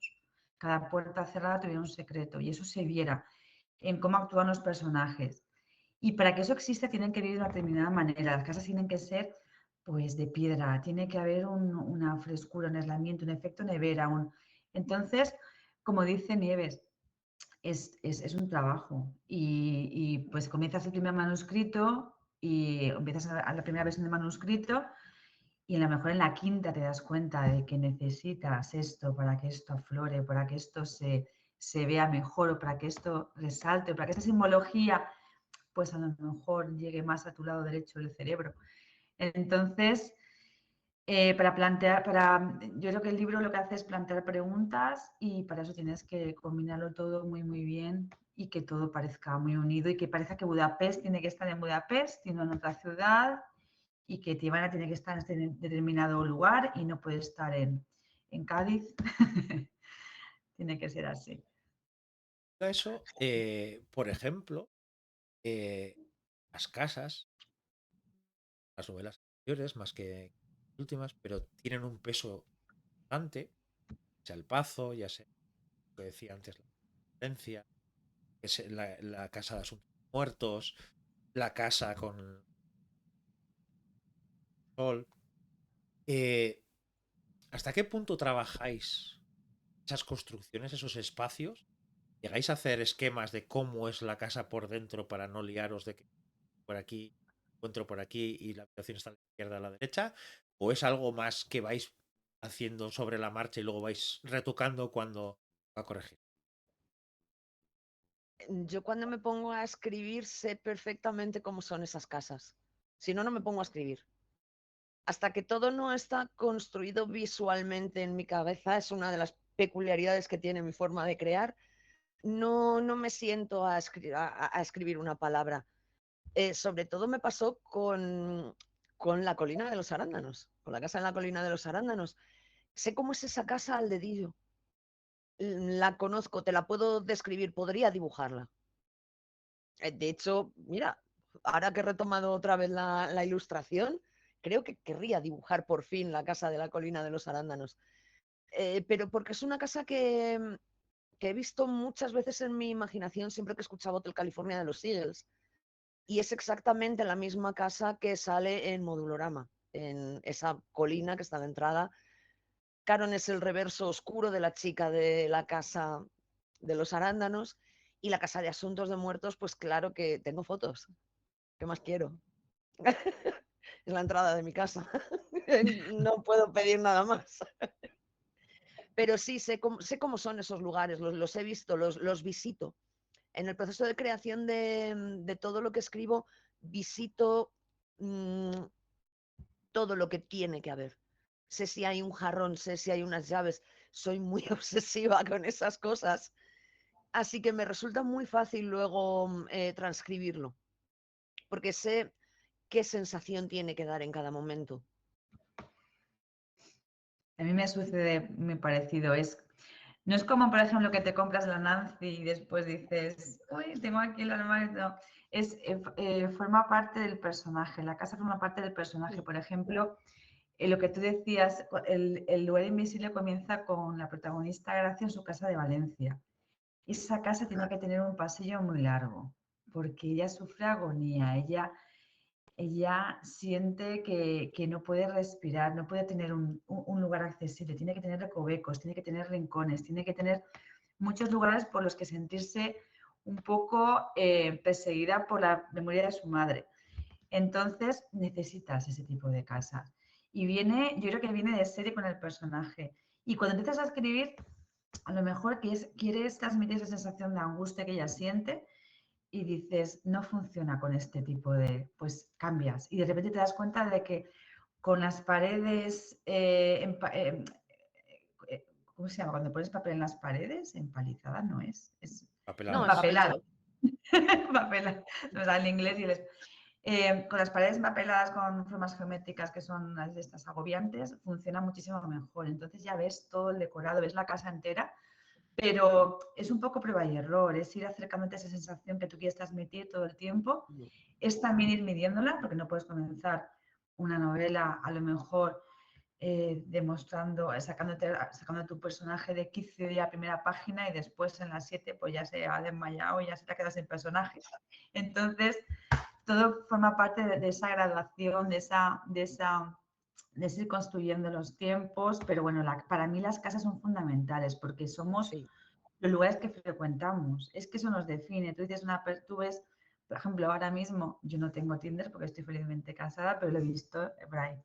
Cada puerta cerrada tuviera un secreto y eso se viera en cómo actúan los personajes. Y para que eso exista tienen que vivir de una determinada manera. Las casas tienen que ser pues de piedra, tiene que haber una frescura, un aislamiento, un efecto nevera. Entonces, como dice Nieves, es un trabajo y pues comienzas el primer manuscrito y empiezas a la primera versión del manuscrito y a lo mejor en la quinta te das cuenta de que necesitas esto para que esto aflore, para que esto se vea mejor o para que esto resalte, o para que esta simbología pues a lo mejor llegue más a tu lado derecho del cerebro. Entonces, yo creo que el libro lo que hace es plantear preguntas y para eso tienes que combinarlo todo muy, muy bien y que todo parezca muy unido y que parezca que Budapest tiene que estar en Budapest y no en otra ciudad y que Tirana tiene que estar en este determinado lugar y no puede estar en Cádiz. Tiene que ser así. Eso, por ejemplo, las casas, las novelas anteriores, más que las últimas, pero tienen un peso importante, ya sea el Pazo, ya sea lo que decía antes, la Valencia, es la casa de asuntos muertos, la casa con sol. Eh, ¿Hasta qué punto trabajáis esas construcciones, esos espacios? ¿Llegáis a hacer esquemas de cómo es la casa por dentro para no liaros de que por aquí encuentro por aquí y la habitación está a la izquierda o a la derecha? ¿O es algo más que vais haciendo sobre la marcha y luego vais retocando cuando va a corregir? Yo cuando me pongo a escribir sé perfectamente cómo son esas casas. Si no, no me pongo a escribir. Hasta que todo no está construido visualmente en mi cabeza, es una de las peculiaridades que tiene mi forma de crear, no me siento a escribir una palabra. Sobre todo me pasó con la colina de los arándanos, con la casa en la colina de los arándanos. Sé cómo es esa casa al dedillo. La conozco, te la puedo describir, podría dibujarla. De hecho, mira, ahora que he retomado otra vez la ilustración, creo que querría dibujar por fin la casa de la colina de los arándanos. Pero porque es una casa que he visto muchas veces en mi imaginación siempre que escuchaba Hotel California de los Eagles. Y es exactamente la misma casa que sale en Modulorama, en esa colina que está de entrada. Caron es el reverso oscuro de la chica de la casa de los arándanos y la casa de asuntos de muertos, pues claro que tengo fotos. ¿Qué más quiero? Es la entrada de mi casa. No puedo pedir nada más. Pero sí, sé cómo son esos lugares, los he visto, los visito. En el proceso de creación de todo lo que escribo, visito todo lo que tiene que haber. Sé si hay un jarrón, sé si hay unas llaves, soy muy obsesiva con esas cosas. Así que me resulta muy fácil luego transcribirlo, porque sé qué sensación tiene que dar en cada momento. A mí me sucede muy parecido. No es como, por ejemplo, que te compras la Nancy y después dices, uy, tengo aquí el armario. No, forma parte del personaje, la casa forma parte del personaje. Por ejemplo, lo que tú decías, el lugar invisible comienza con la protagonista Gracia en su casa de Valencia. Y esa casa tiene que tener un pasillo muy largo, porque ella sufre agonía, ella siente que no puede respirar, no puede tener un lugar accesible, tiene que tener recovecos, tiene que tener rincones, tiene que tener muchos lugares por los que sentirse un poco perseguida por la memoria de su madre. Entonces necesitas ese tipo de casas. Y yo creo que viene de serie con el personaje. Y cuando empiezas a escribir, a lo mejor quieres transmitir esa sensación de angustia que ella siente y dices, no funciona con este tipo pues cambias. Y de repente te das cuenta de que con las paredes, ¿cómo se llama? Cuando pones papel en las paredes, empalizada no es No, Papeladas. empapelado. empapelado. Papelado. No da el inglés y con las paredes empapeladas con formas geométricas que son de estas agobiantes, funciona muchísimo mejor. Entonces ya ves todo el decorado, ves la casa entera, pero es un poco prueba y error, es ir acercándote a esa sensación que tú quieres transmitir todo el tiempo. Es también ir midiéndola, porque no puedes comenzar una novela a lo mejor sacando tu personaje de quicio de la primera página y después en las 7 pues ya se ha desmayado y ya se te ha quedado sin personaje. Entonces, todo forma parte de esa graduación, de ir construyendo los tiempos, pero bueno, para mí las casas son fundamentales porque somos Sí. los lugares que frecuentamos. Es que eso nos define. Tú ves, por ejemplo, ahora mismo, yo no tengo Tinder porque estoy felizmente casada, pero lo he visto por ahí.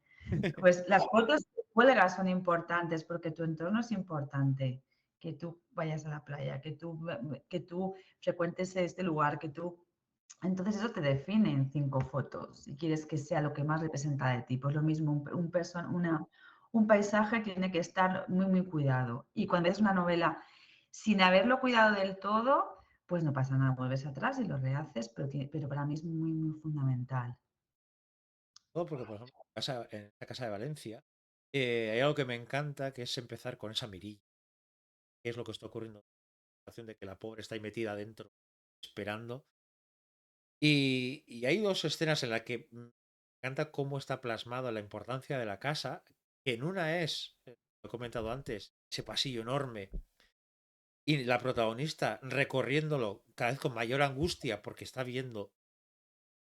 Pues las fotos que cuelgas son importantes porque tu entorno es importante. Que tú vayas a la playa, que tú frecuentes este lugar, entonces eso te define en 5 fotos si quieres que sea lo que más representa de ti. Pues lo mismo, un paisaje tiene que estar muy, muy cuidado. Y cuando ves una novela sin haberlo cuidado del todo, pues no pasa nada, vuelves atrás y lo rehaces, pero para mí es muy, muy fundamental. Todo porque, por ejemplo, en esta casa de Valencia, hay algo que me encanta, que es empezar con esa mirilla, que es lo que está ocurriendo, la situación de que la pobre está ahí metida adentro, esperando. Y hay dos escenas en las que me encanta cómo está plasmado la importancia de la casa, que en una es, lo he comentado antes, ese pasillo enorme y la protagonista recorriéndolo cada vez con mayor angustia porque está viendo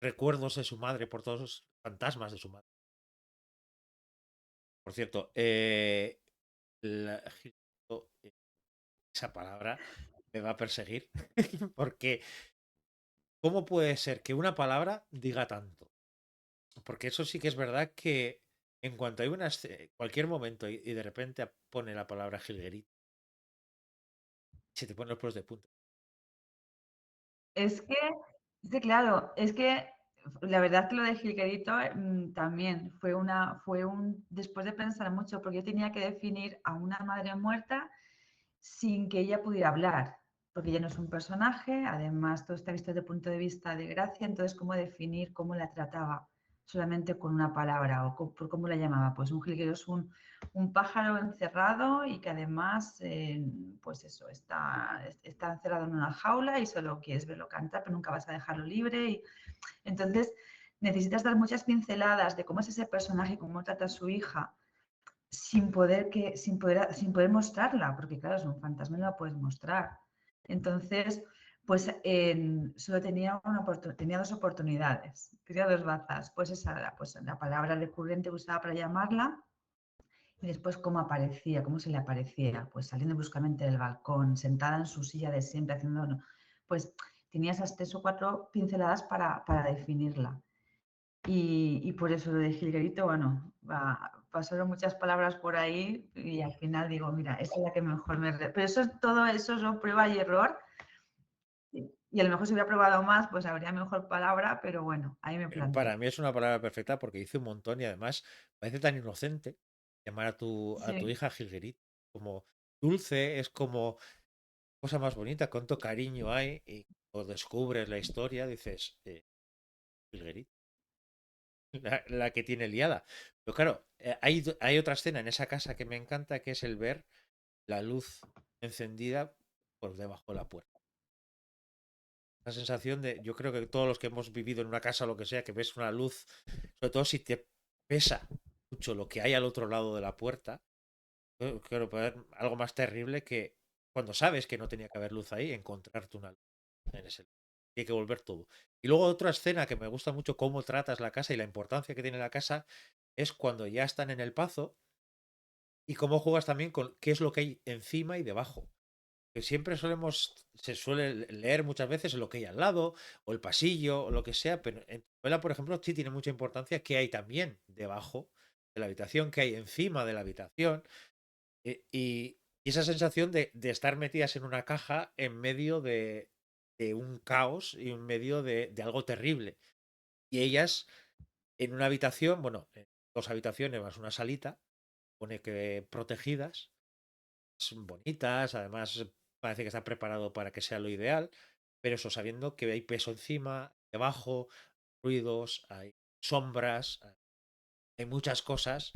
recuerdos de su madre por todos los fantasmas de su madre. Por cierto, la- esa palabra me va a perseguir porque ¿cómo puede ser que una palabra diga tanto? Porque eso sí que es verdad que en cuanto hay cualquier momento y de repente pone la palabra jilguerito, se te ponen los pelos de punta. Es que, claro, es que la verdad que lo de Gilquerito también después de pensar mucho, porque yo tenía que definir a una madre muerta sin que ella pudiera hablar, porque ella no es un personaje, además todo está visto desde el punto de vista de Gracia, entonces cómo definir cómo la trataba solamente con una palabra o por cómo la llamaba. Pues un jilguero es un pájaro encerrado y que además, pues eso, está encerrado en una jaula y solo quieres verlo cantar, pero nunca vas a dejarlo libre. Y entonces necesitas dar muchas pinceladas de cómo es ese personaje, cómo trata a su hija, sin poder mostrarla, porque claro, es un fantasma y no la puedes mostrar. Entonces, pues solo tenía 2 oportunidades, tenía 2 bazas. Pues esa era pues, la palabra recurrente usada para llamarla y después cómo aparecía, cómo se le aparecía, pues saliendo bruscamente del balcón, sentada en su silla de siempre, haciendo, pues tenía esas 3 o 4 pinceladas para definirla. Y por eso lo de jilguerito, bueno, pasaron muchas palabras por ahí y al final digo, mira, esa es la que mejor Pero todo eso es prueba y error. Y a lo mejor si hubiera probado más, pues habría mejor palabra, pero bueno, ahí me planté. Para mí es una palabra perfecta porque dice un montón y además parece tan inocente llamar a tu Sí, hija jilguerito, como dulce, es como cosa más bonita, cuánto cariño hay y cuando descubres la historia dices, Hilguerita, la que tiene liada. Pero claro, hay otra escena en esa casa que me encanta, que es el ver la luz encendida por debajo de la puerta. La sensación de, yo creo que todos los que hemos vivido en una casa o lo que sea, que ves una luz, sobre todo si te pesa mucho lo que hay al otro lado de la puerta, claro, puede haber algo más terrible que cuando sabes que no tenía que haber luz ahí, encontrarte una luz en ese lugar. Tiene que volver todo. Y luego otra escena que me gusta mucho cómo tratas la casa y la importancia que tiene la casa es cuando ya están en el pazo y cómo juegas también con qué es lo que hay encima y debajo. Que siempre se suele leer muchas veces lo que hay al lado, o el pasillo, o lo que sea, pero en tu novela, por ejemplo, sí tiene mucha importancia qué hay también debajo de la habitación, qué hay encima de la habitación, y esa sensación de estar metidas en una caja en medio de un caos y en medio de algo terrible. Y ellas en una habitación, bueno, dos habitaciones más una salita, pone que protegidas, son bonitas, además parece que está preparado para que sea lo ideal, pero eso sabiendo que hay peso encima, debajo, ruidos, hay sombras, hay muchas cosas,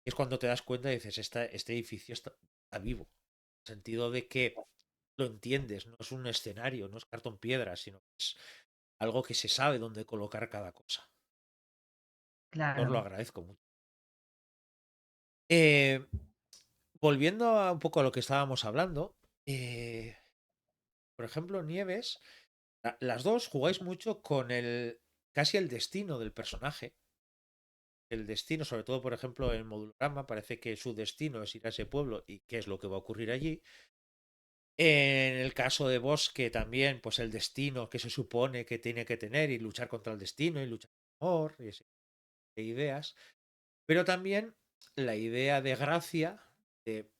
es cuando te das cuenta y dices, este edificio está vivo, en el sentido de que lo entiendes, no es un escenario, no es cartón piedra, sino que es algo que se sabe dónde colocar cada cosa. Os lo Claro. agradezco mucho. Eh, volviendo un poco a lo que estábamos hablando, por ejemplo, Nieves, las dos jugáis mucho con casi el destino del personaje. El destino, sobre todo, por ejemplo, en Modulorama, parece que su destino es ir a ese pueblo y qué es lo que va a ocurrir allí. En el caso de Bosque también, pues el destino que se supone que tiene que tener y luchar contra el destino y luchar por el amor y ese tipo de ideas. Pero también la idea de gracia de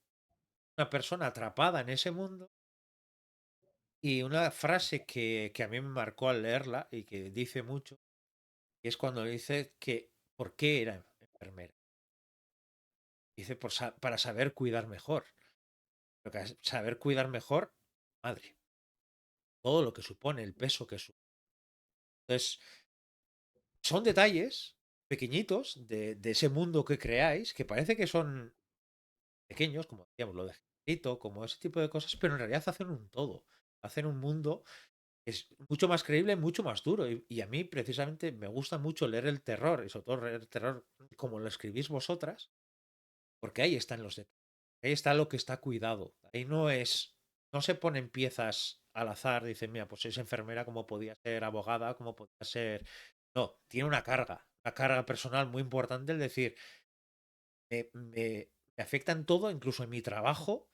una persona atrapada en ese mundo y una frase que a mí me marcó al leerla y que dice mucho, es cuando dice que ¿por qué era enfermera? Dice para saber cuidar mejor. Porque saber cuidar mejor, madre, todo lo que supone, el peso que supone. Entonces, son detalles pequeñitos de ese mundo que creáis, que parece que son pequeños, como decíamos, lo de Jesucristo, como ese tipo de cosas, pero en realidad hacen un todo. Hacen un mundo que es mucho más creíble, mucho más duro. Y a mí, precisamente, me gusta mucho leer el terror, y sobre todo leer el terror como lo escribís vosotras, porque ahí están los detalles. Ahí está lo que está cuidado. Ahí no se ponen piezas al azar, dicen, mira, pues es enfermera, como podía ser abogada, como podía ser. No, tiene una carga personal muy importante, el decir, me afecta en todo, incluso en mi trabajo,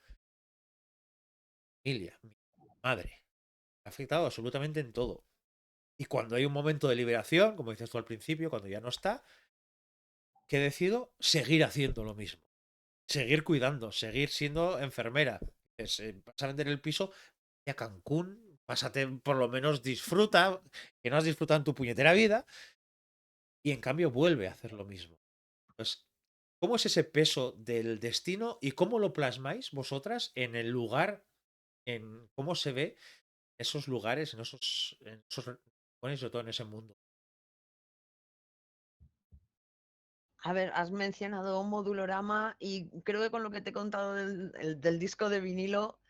familia, mi madre. Me ha afectado absolutamente en todo. Y cuando hay un momento de liberación, como dices tú al principio, cuando ya no está, que decido seguir haciendo lo mismo. Seguir cuidando, seguir siendo enfermera. Vas a vender el piso y a Cancún, pásate, por lo menos disfruta, que no has disfrutado en tu puñetera vida, y en cambio vuelve a hacer lo mismo. Entonces, ¿cómo es ese peso del destino y cómo lo plasmáis vosotras en el lugar, en cómo se ve esos lugares, bueno, y sobre todo en ese mundo? A ver, has mencionado Modulorama y creo que con lo que te he contado del disco de vinilo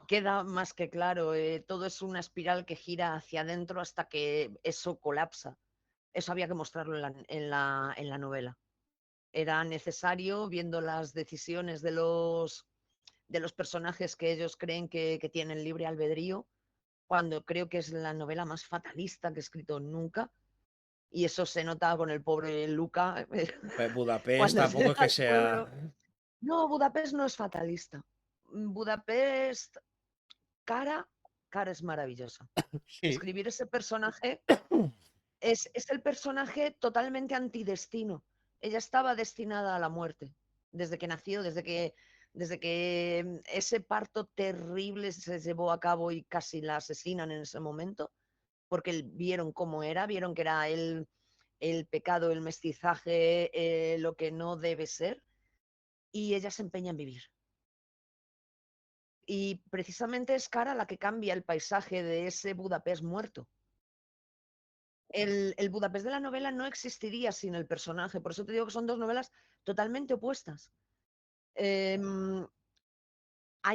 queda más que claro. Todo es una espiral que gira hacia adentro hasta que eso colapsa. Eso había que mostrarlo en la novela. Era necesario, viendo las decisiones de los personajes que ellos creen que tienen libre albedrío, cuando creo que es la novela más fatalista que he escrito nunca. Y eso se nota con el pobre Luca Budapest cuando se tampoco va es que al sea. pueblo. No, Budapest no es fatalista. Budapest, Cara, Cara es maravillosa. Sí. Escribir ese personaje es el personaje totalmente antidestino. Ella estaba destinada a la muerte desde que nació, desde que ese parto terrible se llevó a cabo y casi la asesinan en ese momento, porque vieron cómo era, vieron que era el pecado, el mestizaje, lo que no debe ser, y ella se empeña en vivir. Y precisamente es Cara la que cambia el paisaje de ese Budapest muerto. El Budapest de la novela no existiría sin el personaje, por eso te digo que son dos novelas totalmente opuestas. Hay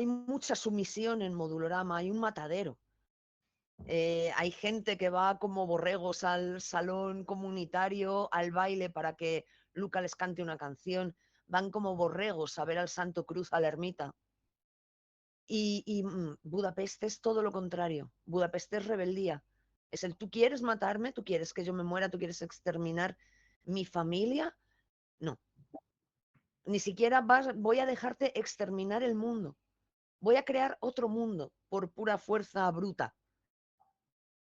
mucha sumisión en Modulorama, hay un matadero. Hay gente que va como borregos al salón comunitario, al baile para que Luca les cante una canción. Van como borregos a ver al Santo Cruz, a la ermita. Y Budapest es todo lo contrario. Budapest es rebeldía. Es el tú quieres matarme, tú quieres que yo me muera, tú quieres exterminar mi familia. No. Ni siquiera voy a dejarte exterminar el mundo. Voy a crear otro mundo por pura fuerza bruta.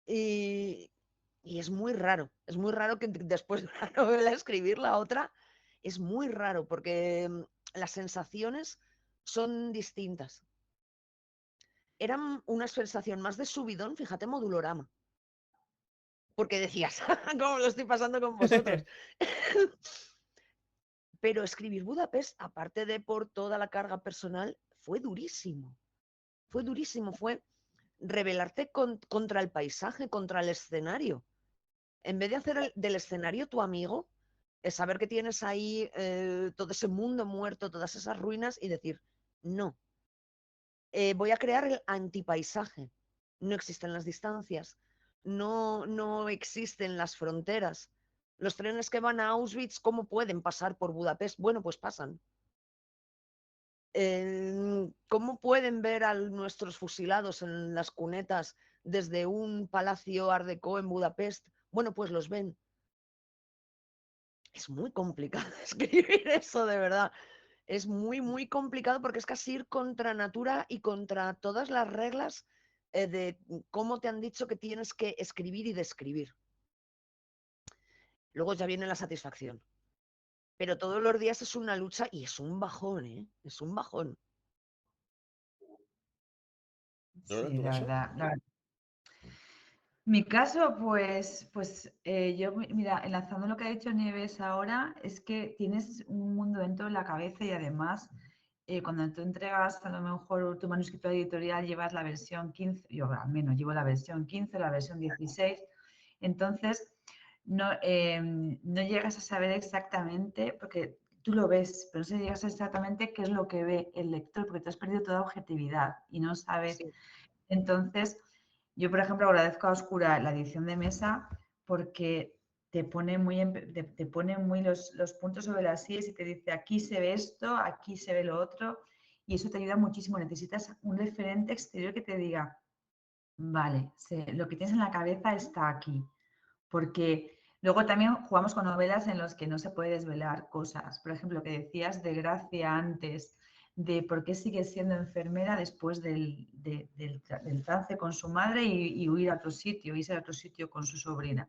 Y es muy raro que después de una novela escribir la otra, es muy raro porque las sensaciones son distintas. Eran una sensación más de subidón, fíjate, Modulorama. Porque decías, ¿cómo lo estoy pasando con vosotros? Pero escribir Budapest, aparte de por toda la carga personal, fue durísimo. Fue durísimo, fue rebelarte contra el paisaje, contra el escenario. En vez de hacer del escenario tu amigo, es saber que tienes ahí todo ese mundo muerto, todas esas ruinas y decir, no, voy a crear el antipaisaje. No existen las distancias, no existen las fronteras. Los trenes que van a Auschwitz, ¿cómo pueden pasar por Budapest? Bueno, pues pasan. ¿Cómo pueden ver a nuestros fusilados en las cunetas desde un palacio Art Deco en Budapest? Bueno, pues los ven. Es muy complicado escribir eso, de verdad. Es muy, muy complicado porque es casi ir contra natura y contra todas las reglas de cómo te han dicho que tienes que escribir y describir. Luego ya viene la satisfacción. Pero todos los días es una lucha y es un bajón, ¿eh? Es un bajón. ¿Lola, en Sí, tu caso? la verdad. Mi caso, yo, mira, enlazando lo que ha dicho Nieves ahora, es que tienes un mundo dentro de la cabeza y además cuando tú entregas a lo mejor tu manuscrito editorial llevas la versión 15, yo al menos llevo la versión 15, la versión 16, entonces no llegas a saber exactamente, porque tú lo ves, pero no sé llegas a exactamente qué es lo que ve el lector, porque te has perdido toda objetividad y no sabes. Sí. Entonces, yo, por ejemplo, agradezco a Oscura la edición de mesa porque te pone muy, te pone muy los puntos sobre las sillas y te dice aquí se ve esto, aquí se ve lo otro y eso te ayuda muchísimo. Necesitas un referente exterior que te diga, vale, lo que tienes en la cabeza está aquí. Porque luego también jugamos con novelas en las que no se puede desvelar cosas. Por ejemplo, lo que decías de Gracia antes, de por qué sigue siendo enfermera después del trance con su madre y huir a otro sitio, irse a otro sitio con su sobrina.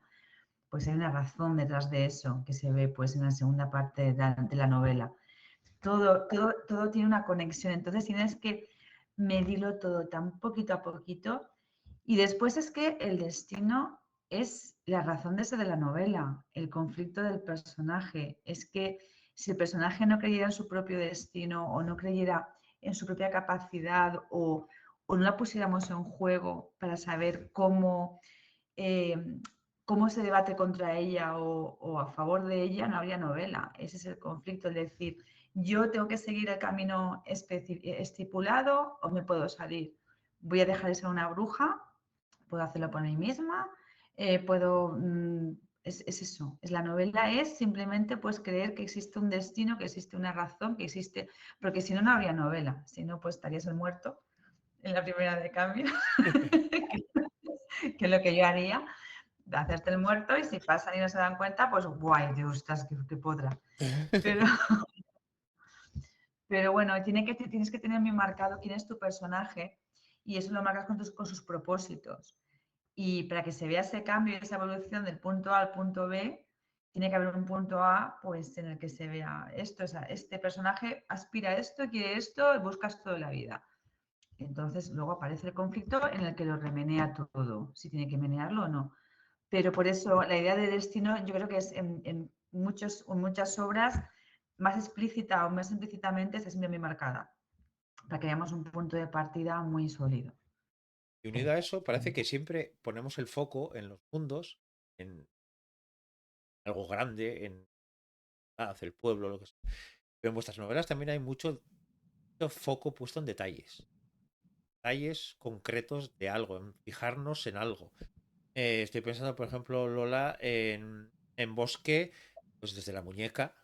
Pues hay una razón detrás de eso que se ve pues en la segunda parte de la novela. Todo tiene una conexión, entonces tienes que medirlo todo tan poquito a poquito y después es que el destino es la razón de ser de la novela, el conflicto del personaje. Es que si el personaje no creyera en su propio destino o no creyera en su propia capacidad o no la pusiéramos en juego para saber eh, cómo se debate contra ella o a favor de ella, no habría novela. Ese es el conflicto, es decir, yo tengo que seguir el camino estipulado o me puedo salir. Voy a dejar de ser una bruja, puedo hacerlo por mí misma, es eso, la novela es simplemente pues creer que existe un destino, que existe una razón, que existe, porque si no, no habría novela, si no, pues estarías el muerto en la primera de cambio, que es lo que yo haría, de hacerte el muerto y si pasan y no se dan cuenta, pues guay, Dios, estás que podrá. Pero, pero bueno, tienes que tener bien marcado quién es tu personaje y eso lo marcas con sus propósitos. Y para que se vea ese cambio y esa evolución del punto A al punto B, tiene que haber un punto A pues, en el que se vea esto. O sea, este personaje aspira a esto, quiere esto y busca esto de la vida. Entonces luego aparece el conflicto en el que lo remenea todo, si tiene que menearlo o no. Pero por eso la idea de destino yo creo que es en muchas obras más explícita o más implícitamente está siempre muy marcada. para que hayamos un punto de partida muy sólido. Y unido a eso, parece que siempre ponemos el foco en los mundos, en algo grande, en el pueblo, lo que sea. Pero en vuestras novelas también hay mucho foco puesto en detalles. Detalles concretos de algo, en fijarnos en algo. Estoy pensando, por ejemplo, Lola, en Bosque, pues desde la muñeca,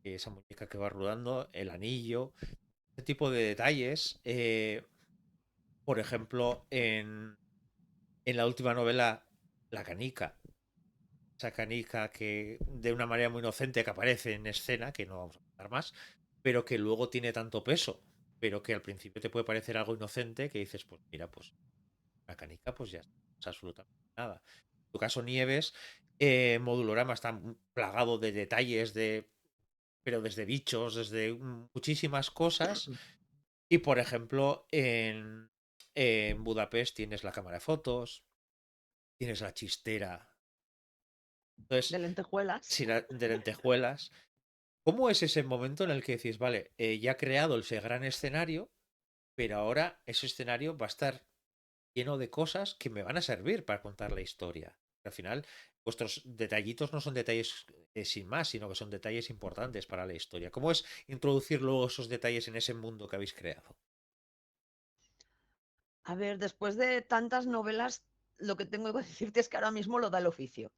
esa muñeca que va rodando, el anillo, ese tipo de detalles. Por ejemplo, en la última novela, La canica. Esa canica que de una manera muy inocente que aparece en escena, que no vamos a contar más, pero que luego tiene tanto peso, pero que al principio te puede parecer algo inocente que dices, pues mira, pues la canica, pues ya está, no es absolutamente nada. En tu caso, Nieves, Modulorama está plagado de detalles, pero desde bichos, desde muchísimas cosas. Y por ejemplo, en Budapest tienes la cámara de fotos, tienes la chistera. Entonces, De lentejuelas. de lentejuelas. ¿Cómo es ese momento en el que decís, vale, ya he creado ese gran escenario, pero ahora ese escenario va a estar lleno de cosas que me van a servir para contar la historia? Al final, vuestros detallitos no son detalles sin más, sino que son detalles importantes para la historia. ¿Cómo es introducir luego esos detalles en ese mundo que habéis creado? A ver, después de tantas novelas, lo que tengo que decirte es que ahora mismo lo da el oficio.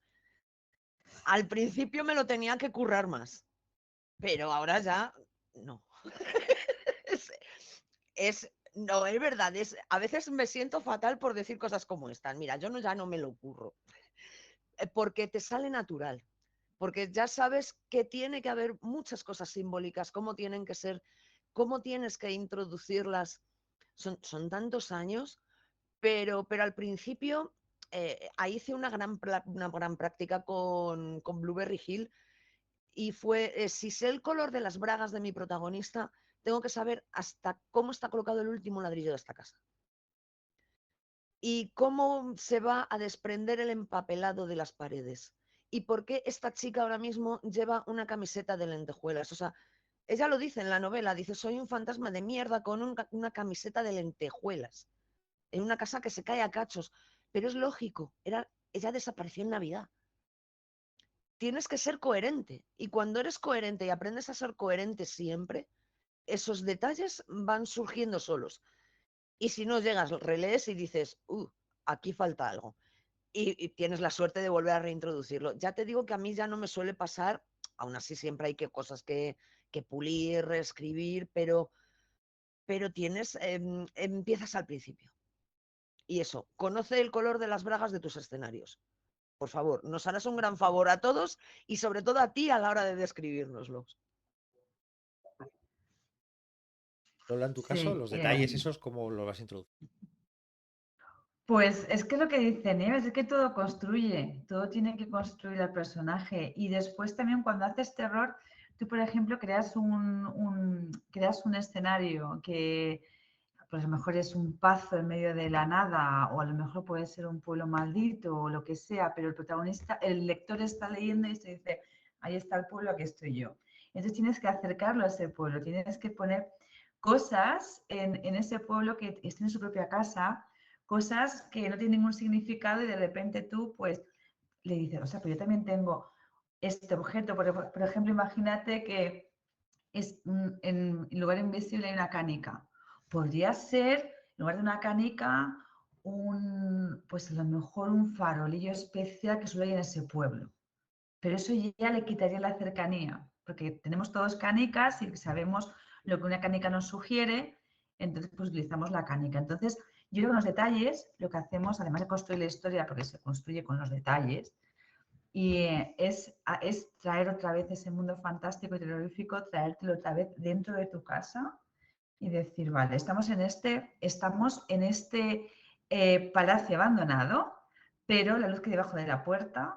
Al principio me lo tenía que currar más, pero ahora ya no. es, no, es verdad, a veces me siento fatal por decir cosas como estas. Mira, yo ya no me lo curro, porque te sale natural, porque ya sabes que tiene que haber muchas cosas simbólicas, cómo tienen que ser, cómo tienes que introducirlas. Son tantos años, pero al principio ahí hice una gran práctica con Blueberry Hill y fue, si sé el color de las bragas de mi protagonista, tengo que saber hasta cómo está colocado el último ladrillo de esta casa. Y cómo se va a desprender el empapelado de las paredes. Y por qué esta chica ahora mismo lleva una camiseta de lentejuelas. O sea, ella lo dice en la novela, dice, soy un fantasma de mierda con una camiseta de lentejuelas. En una casa que se cae a cachos. Pero es lógico, ella desapareció en Navidad. Tienes que ser coherente. Y cuando eres coherente y aprendes a ser coherente siempre, esos detalles van surgiendo solos. Y si no llegas, relees y dices, aquí falta algo. Y tienes la suerte de volver a reintroducirlo. Ya te digo que a mí ya no me suele pasar, aún así siempre hay cosas que pulir, reescribir, pero empiezas al principio. Y eso, conoce el color de las bragas de tus escenarios. Por favor, nos harás un gran favor a todos y sobre todo a ti a la hora de describírnoslos. Lola, en tu caso, Sí, los detalles esos, ¿cómo lo vas a introducir? pues es que lo que dice Nieves es que todo construye, todo tiene que construir al personaje. Y después también cuando haces terror, tú por ejemplo creas creas un escenario que pues a lo mejor es un pazo en medio de la nada o a lo mejor puede ser un pueblo maldito o lo que sea, pero el protagonista, el lector está leyendo y se dice, ahí está el pueblo, aquí estoy yo. Entonces tienes que acercarlo a ese pueblo, tienes que poner cosas en ese pueblo que esté en su propia casa, cosas que no tienen ningún significado y de repente tú pues le dices, o sea, pero yo también tengo este objeto, por ejemplo, imagínate que en lugar invisible hay una canica. Podría ser, en lugar de una canica, pues a lo mejor un farolillo especial que solo hay en ese pueblo. Pero eso ya le quitaría la cercanía, porque tenemos todos canicas y sabemos lo que una canica nos sugiere, entonces pues utilizamos la canica. Entonces, yo creo que los detalles, lo que hacemos, además de construir la historia, porque se construye con los detalles, y es traer otra vez ese mundo fantástico y terrorífico, traértelo otra vez dentro de tu casa y decir, vale, estamos en este palacio abandonado, pero la luz que hay debajo de la puerta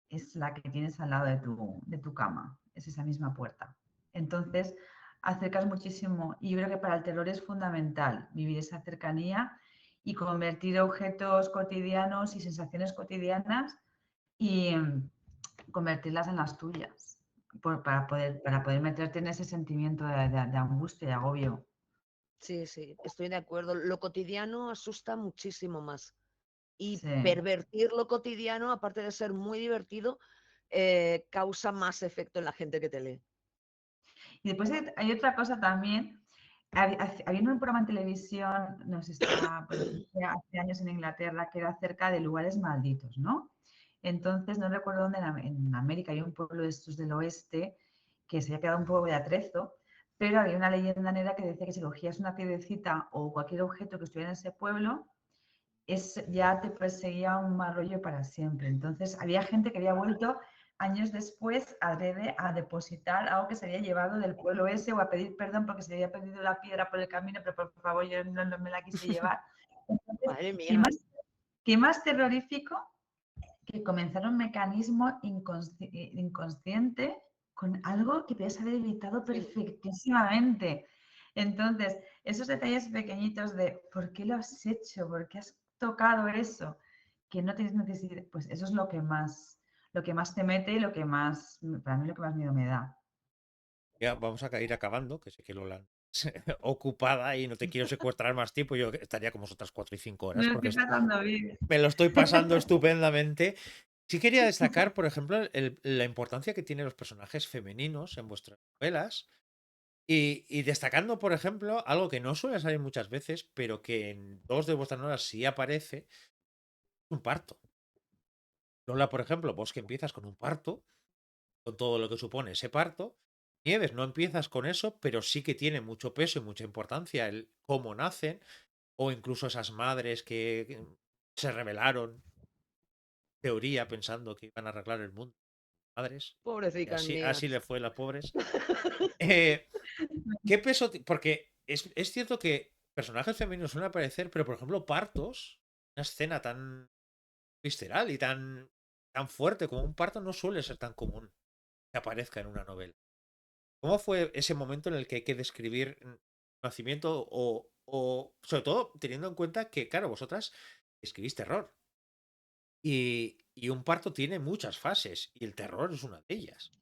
es la que tienes al lado de tu cama, es esa misma puerta. Entonces, acercas muchísimo y yo creo que para el terror es fundamental vivir esa cercanía y convertir objetos cotidianos y sensaciones cotidianas y convertirlas en las tuyas para poder meterte en ese sentimiento de angustia y agobio. Sí, sí, estoy de acuerdo. Lo cotidiano asusta muchísimo más. Y Sí. pervertir lo cotidiano, aparte de ser muy divertido, causa más efecto en la gente que te lee. Y después hay otra cosa también. Había un programa en televisión, no sé si está, pues, hace años en Inglaterra, que era acerca de lugares malditos, ¿no? Entonces, no recuerdo dónde, en América, hay un pueblo de estos del oeste que se había quedado un poco de atrezo, pero había una leyenda negra que decía que si cogías una piedrecita o cualquier objeto que estuviera en ese pueblo, ya te perseguía un mal rollo para siempre. Entonces, había gente que había vuelto años después a depositar algo que se había llevado del pueblo ese o a pedir perdón porque se había perdido la piedra por el camino, pero por favor yo no me la quise llevar. Entonces, Madre ¿qué mía. más, qué más terrorífico que comenzar un mecanismo inconsciente con algo que puedes haber evitado Sí. perfectísimamente? Entonces, esos detalles pequeñitos de ¿por qué lo has hecho? ¿Por qué has tocado eso? Que no tienes necesidad, pues eso es lo que más te mete y lo que más, para mí lo que más miedo me da. Ya vamos a ir acabando, que sé que Lola ocupada y no te quiero secuestrar más tiempo. Yo estaría como otras 4 y 5 Me horas lo porque estoy pasando bien. me lo estoy pasando estupendamente. Sí quería destacar, por ejemplo, la importancia que tienen los personajes femeninos en vuestras novelas y destacando, por ejemplo, algo que no suele salir muchas veces, pero que en 2 de vuestras novelas sí aparece, un parto. Lola, por ejemplo, vos que empiezas con un parto, con todo lo que supone ese parto. Nieves, no empiezas con eso, pero sí que tiene mucho peso y mucha importancia el cómo nacen, o incluso esas madres que se rebelaron, teoría, pensando que iban a arreglar el mundo. Madres. Y Pobrecicas así le mías. fue, las pobres. Eh, ¿Qué peso? Porque es cierto que personajes femeninos suelen aparecer, pero por ejemplo, partos, una escena tan visceral y tan fuerte como un parto no suele ser tan común que aparezca en una novela. ¿Cómo fue ese momento en el que hay que describir nacimiento sobre todo teniendo en cuenta que, claro, vosotras escribís terror y un parto tiene muchas fases y el terror es una de ellas?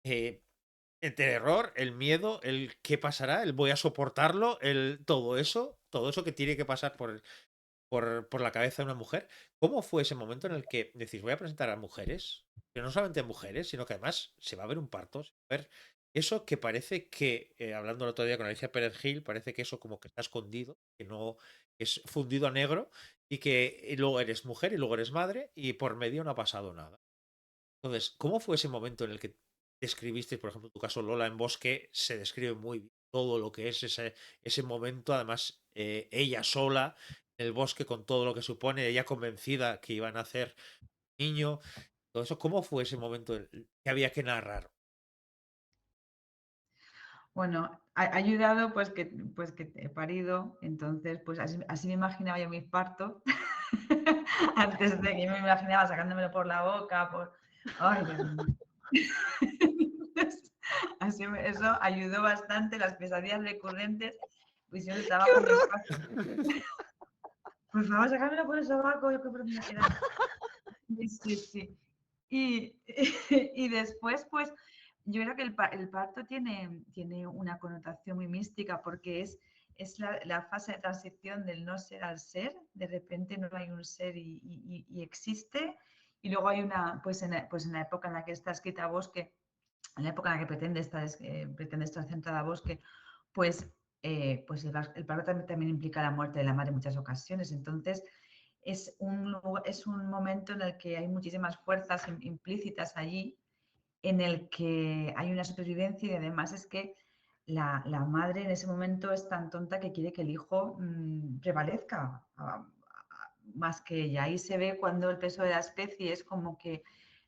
Eh, el terror, el miedo, el qué pasará, el voy a soportarlo, el todo eso que tiene que pasar por la cabeza de una mujer. ¿Cómo fue ese momento en el que decís, voy a presentar a mujeres, pero no solamente a mujeres, sino que además se va a ver un parto, se va a ver eso que parece que, hablando el otro día con Alicia Pérez Gil, parece que eso como que está escondido, que no es fundido a negro y que luego eres mujer y luego eres madre y por medio no ha pasado nada? Entonces, ¿cómo fue ese momento en el que describiste, por ejemplo, tu caso Lola en Bosque? Se describe muy bien todo lo que es ese momento, además ella sola en el bosque con todo lo que supone, ella convencida que iban a hacer niño, todo eso, ¿cómo fue ese momento que había que narrar? Bueno, ha ayudado pues que he parido, entonces pues así me imaginaba yo mis partos. Antes de que me imaginaba sacándomelo por la boca, Ay, Dios mío. Eso ayudó bastante, las pesadillas recurrentes, visión de ¡Qué trabajo en horror! despacho. Por favor, sacármelo por el sobaco, yo qué por dónde queda. Sí, sí. Y, y después, pues, yo creo que el parto tiene una connotación muy mística porque es la fase de transición del no ser al ser. De repente no hay un ser y existe. Y luego hay pues en la época en la que está escrita Bosque, en la época en la que pretende estar centrada Bosque, pues, pues el parto también implica la muerte de la madre en muchas ocasiones. Entonces, es un momento en el que hay muchísimas fuerzas implícitas allí, en el que hay una supervivencia y además es que la madre en ese momento es tan tonta que quiere que el hijo prevalezca más que ella. Ahí se ve cuando el peso de la especie es como que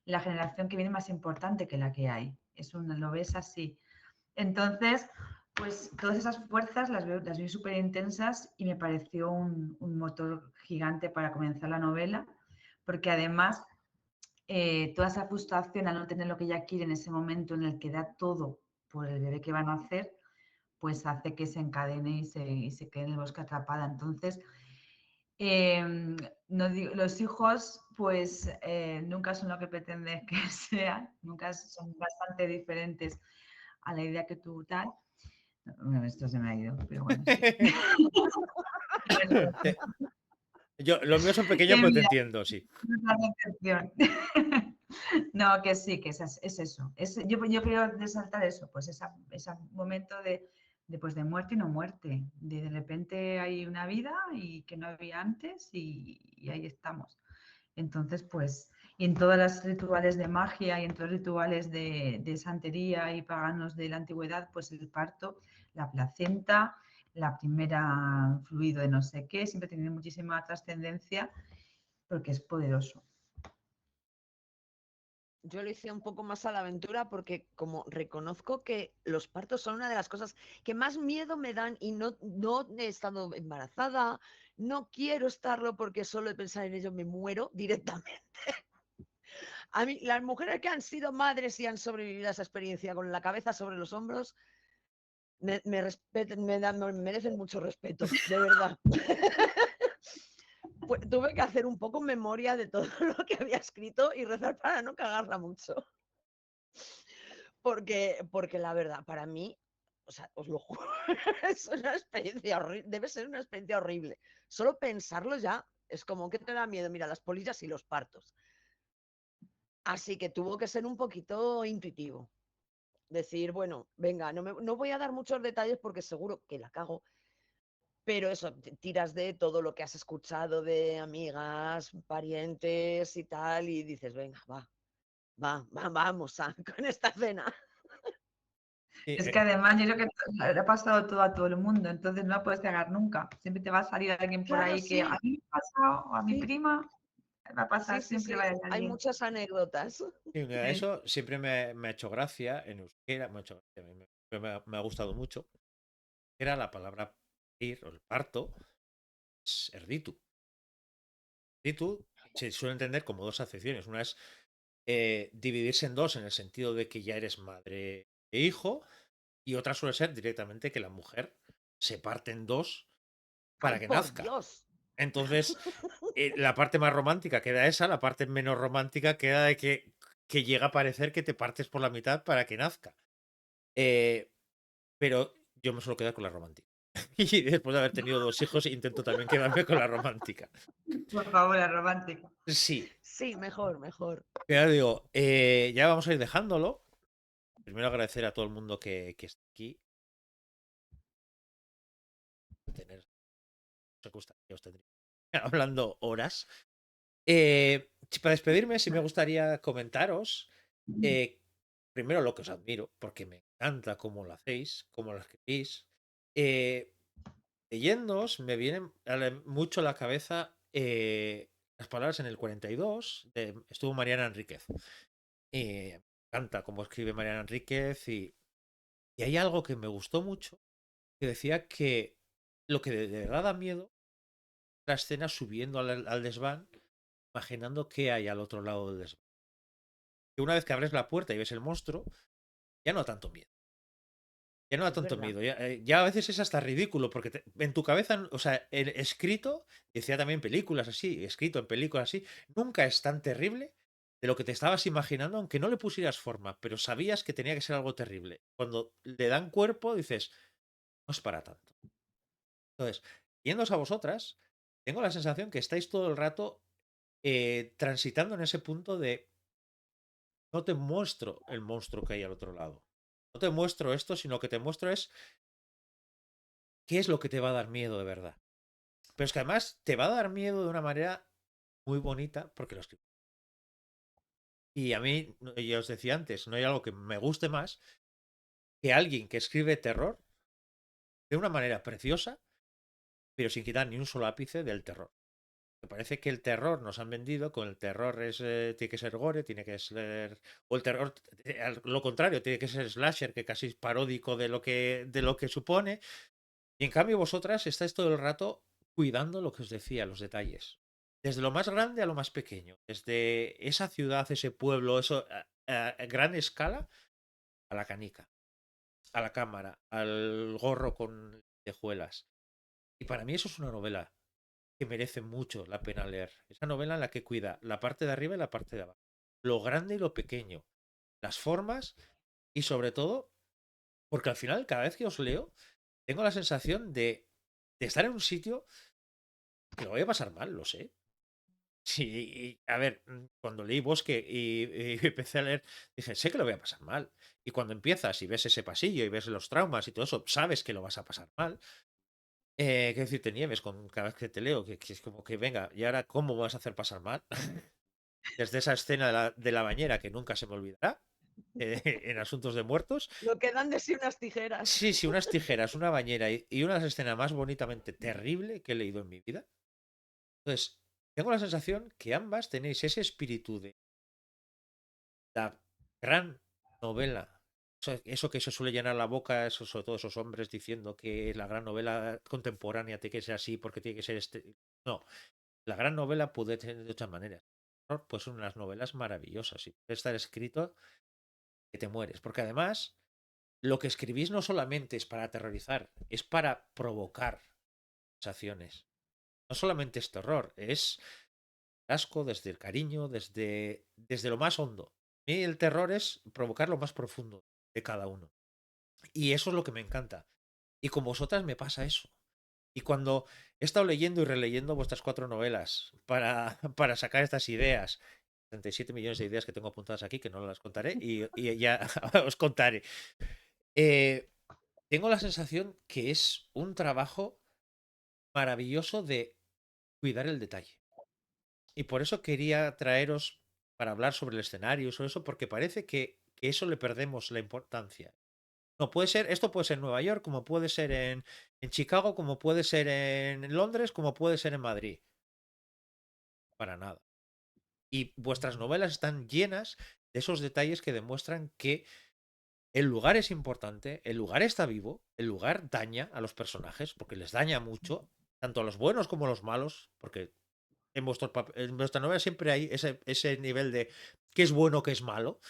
la generación que viene es más importante que la que hay. Lo ves así. Entonces, pues todas esas fuerzas las vi súper intensas y me pareció un motor gigante para comenzar la novela, porque además toda esa frustración al no tener lo que ella quiere en ese momento en el que da todo por el bebé que van a hacer, pues hace que se encadene y se quede en el bosque atrapada. Entonces, no los hijos, pues nunca son lo que pretendes que sean, nunca son bastante diferentes a la idea que tú tal. Bueno, esto se me ha ido, pero bueno, sí. Te- los míos son pequeños, Que pero te mira, entiendo, sí. la recepción. No, que sí, que es eso. Yo creo resaltar eso, pues ese momento pues de muerte y no muerte. De repente hay una vida y que no había antes y ahí estamos. Entonces, pues, y en todos los rituales de magia y en todos los rituales de santería y paganos de la antigüedad, pues el parto, la placenta, la primera fluido de no sé qué, siempre tiene muchísima trascendencia porque es poderoso. Yo lo hice un poco más a la aventura porque como reconozco que los partos son una de las cosas que más miedo me dan y no he estado embarazada, no quiero estarlo porque solo de pensar en ello me muero directamente. A mí, las mujeres que han sido madres y han sobrevivido a esa experiencia con la cabeza sobre los hombros, me merecen mucho respeto, de verdad. Pues tuve que hacer un poco memoria de todo lo que había escrito y rezar para no cagarla mucho. Porque la verdad, para mí, o sea, os lo juro, es una experiencia horrible, debe ser una experiencia horrible. Solo pensarlo ya es como que te da miedo, mira, las polillas y los partos. Así que tuvo que ser un poquito intuitivo. Decir, bueno, venga, no voy a dar muchos detalles porque seguro que la cago, pero eso, tiras de todo lo que has escuchado de amigas, parientes y tal, y dices, venga, vamos con esta cena. Sí, Es que además yo creo que le ha pasado todo a todo el mundo, entonces no la puedes cagar nunca. Siempre te va a salir alguien por Claro, ahí que a sí, mí me ha pasado, o a mi sí, prima, va a pasar, sí, siempre va a sí. haber Hay alguien. muchas anécdotas. sí, mira, Sí. eso siempre me ha hecho gracia en euskera, me ha hecho gracia, me ha gustado mucho. Era la palabra parir o el parto, es erditu. Erditu se suele entender como dos acepciones. Una es dividirse en dos en el sentido de que ya eres madre e hijo, y otra suele ser directamente que la mujer se parte en dos ¡Ay, para que por nazca. Dios! Entonces, la parte más romántica queda esa, la parte menos romántica queda de que llega a parecer que te partes por la mitad para que nazca. Eh, pero yo me suelo quedar con la romántica. Y después de haber tenido dos hijos, intento también quedarme con la romántica. Por favor, la romántica. Sí, Sí, mejor, mejor. ya digo, ya vamos a ir dejándolo. Primero agradecer a todo el mundo que está aquí. Tener, no sé qué os tendría hablando horas. Para despedirme, sí me gustaría comentaros, primero lo que os admiro, porque me encanta cómo lo hacéis, cómo lo escribís. Leyéndoos me vienen mucho a la cabeza las palabras en el 42, estuvo Mariana Enríquez. Y me encanta cómo escribe Mariana Enríquez y hay algo que me gustó mucho, que decía que lo que de verdad da miedo es la escena subiendo al desván, imaginando qué hay al otro lado del desván. Que una vez que abres la puerta y ves el monstruo, ya no da tanto miedo. Ya no da Es tanto verdad. miedo. Ya a veces es hasta ridículo, porque en tu cabeza, o sea, el escrito, decía también películas así, escrito en películas así, nunca es tan terrible de lo que te estabas imaginando, aunque no le pusieras forma, pero sabías que tenía que ser algo terrible. Cuando le dan cuerpo, dices, no es para tanto. Entonces, yéndoos a vosotras, tengo la sensación que estáis todo el rato transitando en ese punto de no te muestro el monstruo que hay al otro lado. No te muestro esto, sino que te muestro es qué es lo que te va a dar miedo de verdad. Pero es que además te va a dar miedo de una manera muy bonita porque lo escribo. Y a mí, ya os decía antes, no hay algo que me guste más que alguien que escribe terror de una manera preciosa, pero sin quitar ni un solo ápice del terror. Me parece que el terror nos han vendido con el terror tiene que ser gore, tiene que ser. O el terror, lo contrario, tiene que ser slasher, que casi es paródico de lo que supone. Y en cambio, vosotras estáis todo el rato cuidando lo que os decía, los detalles. Desde lo más grande a lo más pequeño. Desde esa ciudad, ese pueblo, eso a gran escala, a la canica, a la cámara, al gorro con tejuelas. Y para mí eso es una novela que merece mucho la pena leer. Esa novela en la que cuida la parte de arriba y la parte de abajo. Lo grande y lo pequeño. Las formas y sobre todo Porque al final, cada vez que os leo, tengo la sensación de estar en un sitio que lo voy a pasar mal, lo sé. Sí, a ver, cuando leí Bosque y empecé a leer, dije, sé que lo voy a pasar mal. Y cuando empiezas y ves ese pasillo y ves los traumas y todo eso, sabes que lo vas a pasar mal. Quiero decir, te nieves con cada vez que te leo, que es como que venga, ¿y ahora cómo me vas a hacer pasar mal? Desde esa escena de la bañera que nunca se me olvidará, en Asuntos de Muertos. Lo que dan de sí unas tijeras. Sí, sí, unas tijeras, una bañera y una de las escenas más bonitamente terrible que he leído en mi vida. Entonces, tengo la sensación que ambas tenéis ese espíritu de la gran novela. Eso que se suele llenar la boca, eso, sobre todo esos hombres diciendo que la gran novela contemporánea tiene que ser así porque tiene que ser este. No, la gran novela puede ser de otras maneras. Pues son unas novelas maravillosas y puede estar escrito que te mueres. Porque además, lo que escribís no solamente es para aterrorizar, es para provocar sensaciones. No solamente es terror, es asco desde el cariño, desde lo más hondo. Y el terror es provocar lo más profundo de cada uno. Y eso es lo que me encanta. Y con vosotras me pasa eso. Y cuando he estado leyendo y releyendo vuestras 4 novelas para sacar estas ideas, 37 millones de ideas que tengo apuntadas aquí, que no las contaré, y ya os contaré. Tengo la sensación que es un trabajo maravilloso de cuidar el detalle. Y por eso quería traeros para hablar sobre el escenario y sobre eso, porque parece que eso le perdemos la importancia. No puede ser, esto puede ser en Nueva York, como puede ser en Chicago, como puede ser en Londres, como puede ser en Madrid. Para nada. Y vuestras novelas están llenas de esos detalles que demuestran que el lugar es importante, el lugar está vivo, el lugar daña a los personajes, porque les daña mucho, tanto a los buenos como a los malos, porque en vuestra novela siempre hay ese nivel de qué es bueno, qué es malo,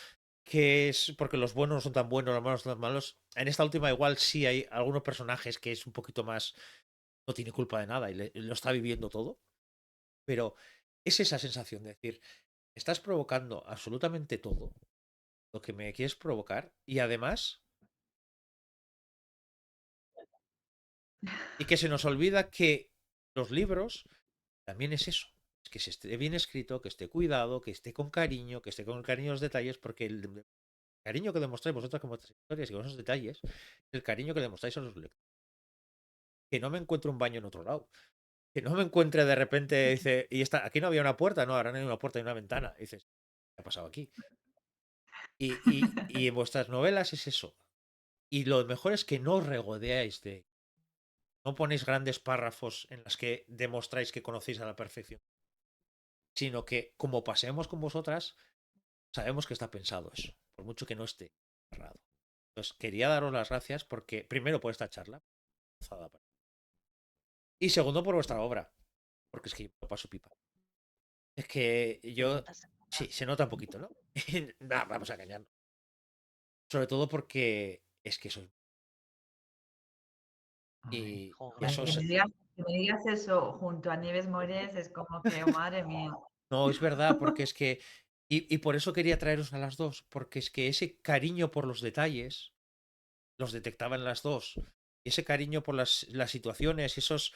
que es porque los buenos no son tan buenos, los malos son tan malos. En esta última igual sí hay algunos personajes que es un poquito más, no tiene culpa de nada y lo está viviendo todo, pero es esa sensación de decir, estás provocando absolutamente todo lo que me quieres provocar y además, y que se nos olvida que los libros también es eso. Es que se esté bien escrito, que esté cuidado, que esté con cariño, que esté con cariño los detalles, porque el cariño que demostráis vosotras con vuestras historias y con esos detalles, el cariño que demostráis a los lectores. Que no me encuentre un baño en otro lado. Que no me encuentre de repente, dice, y está, aquí no había una puerta, no, ahora no hay una puerta y una ventana. Y dices, ¿qué ha pasado aquí? Y en vuestras novelas es eso. Y lo mejor es que no os regodeáis de. No ponéis grandes párrafos en las que demostráis que conocéis a la perfección. Sino que, como paseamos con vosotras, sabemos que está pensado eso. Por mucho que no esté cerrado. Entonces, quería daros las gracias porque, primero, por esta charla. Y segundo, por vuestra obra. Porque es que yo paso pipa. Es que Se yo. nota, Sí, se nota un poquito, ¿no? Nah, vamos a engañarnos. Sobre todo porque es que soy. Ay, Y joder, eso que es. me digas eso junto a Nieves Mores es como que, oh, madre mía. No, es verdad, porque es que. Y por eso quería traeros a las dos, porque es que ese cariño por los detalles los detectaba en las dos. Y ese cariño por las situaciones, esos.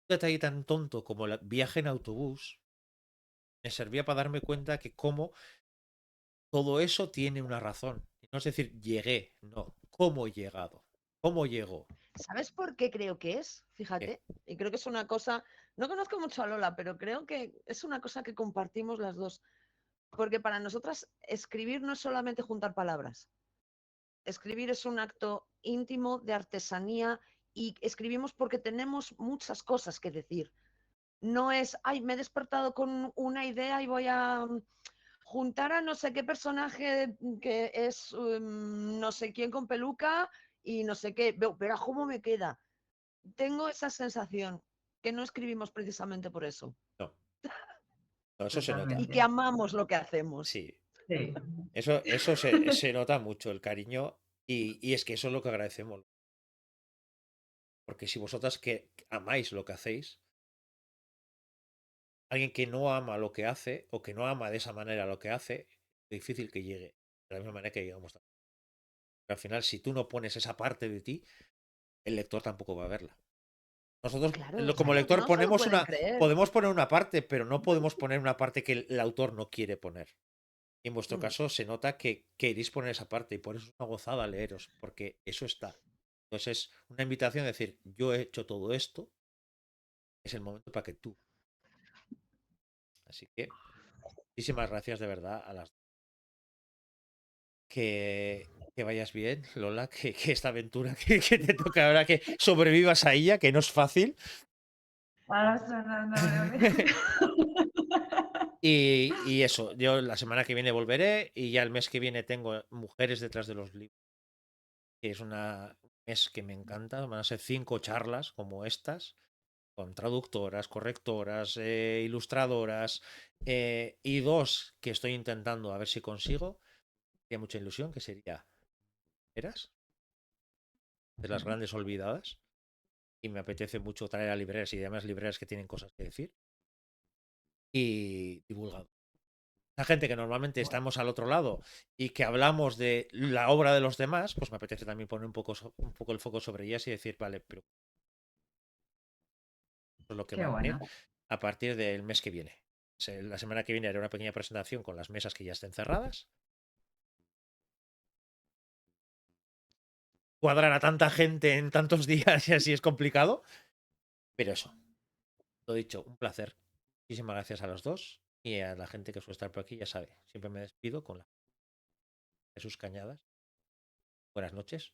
Un detalle tan tonto como el viaje en autobús, me servía para darme cuenta que cómo todo eso tiene una razón. Y no es decir, llegué, no. ¿Cómo he llegado? ¿Cómo llegó? ¿sabes por qué creo que es? ¿Qué? Fíjate, y creo que es una cosa, no conozco mucho a Lola, pero creo que es una cosa que compartimos las dos, porque para nosotras escribir no es solamente juntar palabras, escribir es un acto íntimo de artesanía y escribimos porque tenemos muchas cosas que decir. No es, ay, me he despertado con una idea y voy a juntar a no sé qué personaje que es no sé quién con peluca y no sé qué, pero ¿cómo me queda? Tengo esa sensación que no escribimos precisamente por eso No, no, eso se nota. y que Totalmente. amamos lo que hacemos. Sí, Sí. eso se nota mucho, el cariño. Y es que eso es lo que agradecemos. Porque si vosotras que amáis lo que hacéis, alguien que no ama lo que hace o que no ama de esa manera lo que hace, es difícil que llegue de la misma manera que llegamos. Al final, si tú no pones esa parte de ti, el lector tampoco va a verla. Nosotros, Claro, como claro, lector, no se lo ponemos pueden creer. podemos poner una parte, pero no podemos poner una parte que el autor no quiere poner. Y en vuestro Mm, caso se nota que queréis poner esa parte y por eso es una gozada leeros, porque eso está. Entonces es una invitación a decir, yo he hecho todo esto, es el momento para que tú. Así que muchísimas gracias de verdad a las que vayas bien, Lola, que esta aventura que te toca ahora, que sobrevivas a ella, que no es fácil. Ahora sonando de Y eso, yo la semana que viene volveré y ya el mes que viene tengo Mujeres detrás de los libros, que es un mes que me encanta. Van a ser 5 charlas como estas, con traductoras, correctoras, ilustradoras, y 2 que estoy intentando a ver si consigo. Tiene mucha ilusión, que sería Eras, de las grandes olvidadas. Y me apetece mucho traer a libreras y además libreras que tienen cosas que decir. Y divulgado. La gente que normalmente estamos al otro lado y que hablamos de la obra de los demás, pues me apetece también poner un poco el foco sobre ellas y decir, vale, pero eso es lo que Qué va a venir bueno. a partir del mes que viene. La semana que viene haré una pequeña presentación con las mesas que ya estén cerradas. Cuadrar a tanta gente en tantos días y así es complicado. Pero eso, lo dicho, un placer. Muchísimas gracias a los dos y a la gente que suele estar por aquí, ya sabe, siempre me despido con Jesús Cañadas. Buenas noches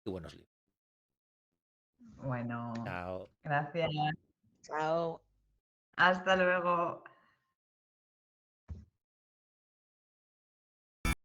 y buenos libros. Bueno, Chao. gracias. chao. Hasta luego.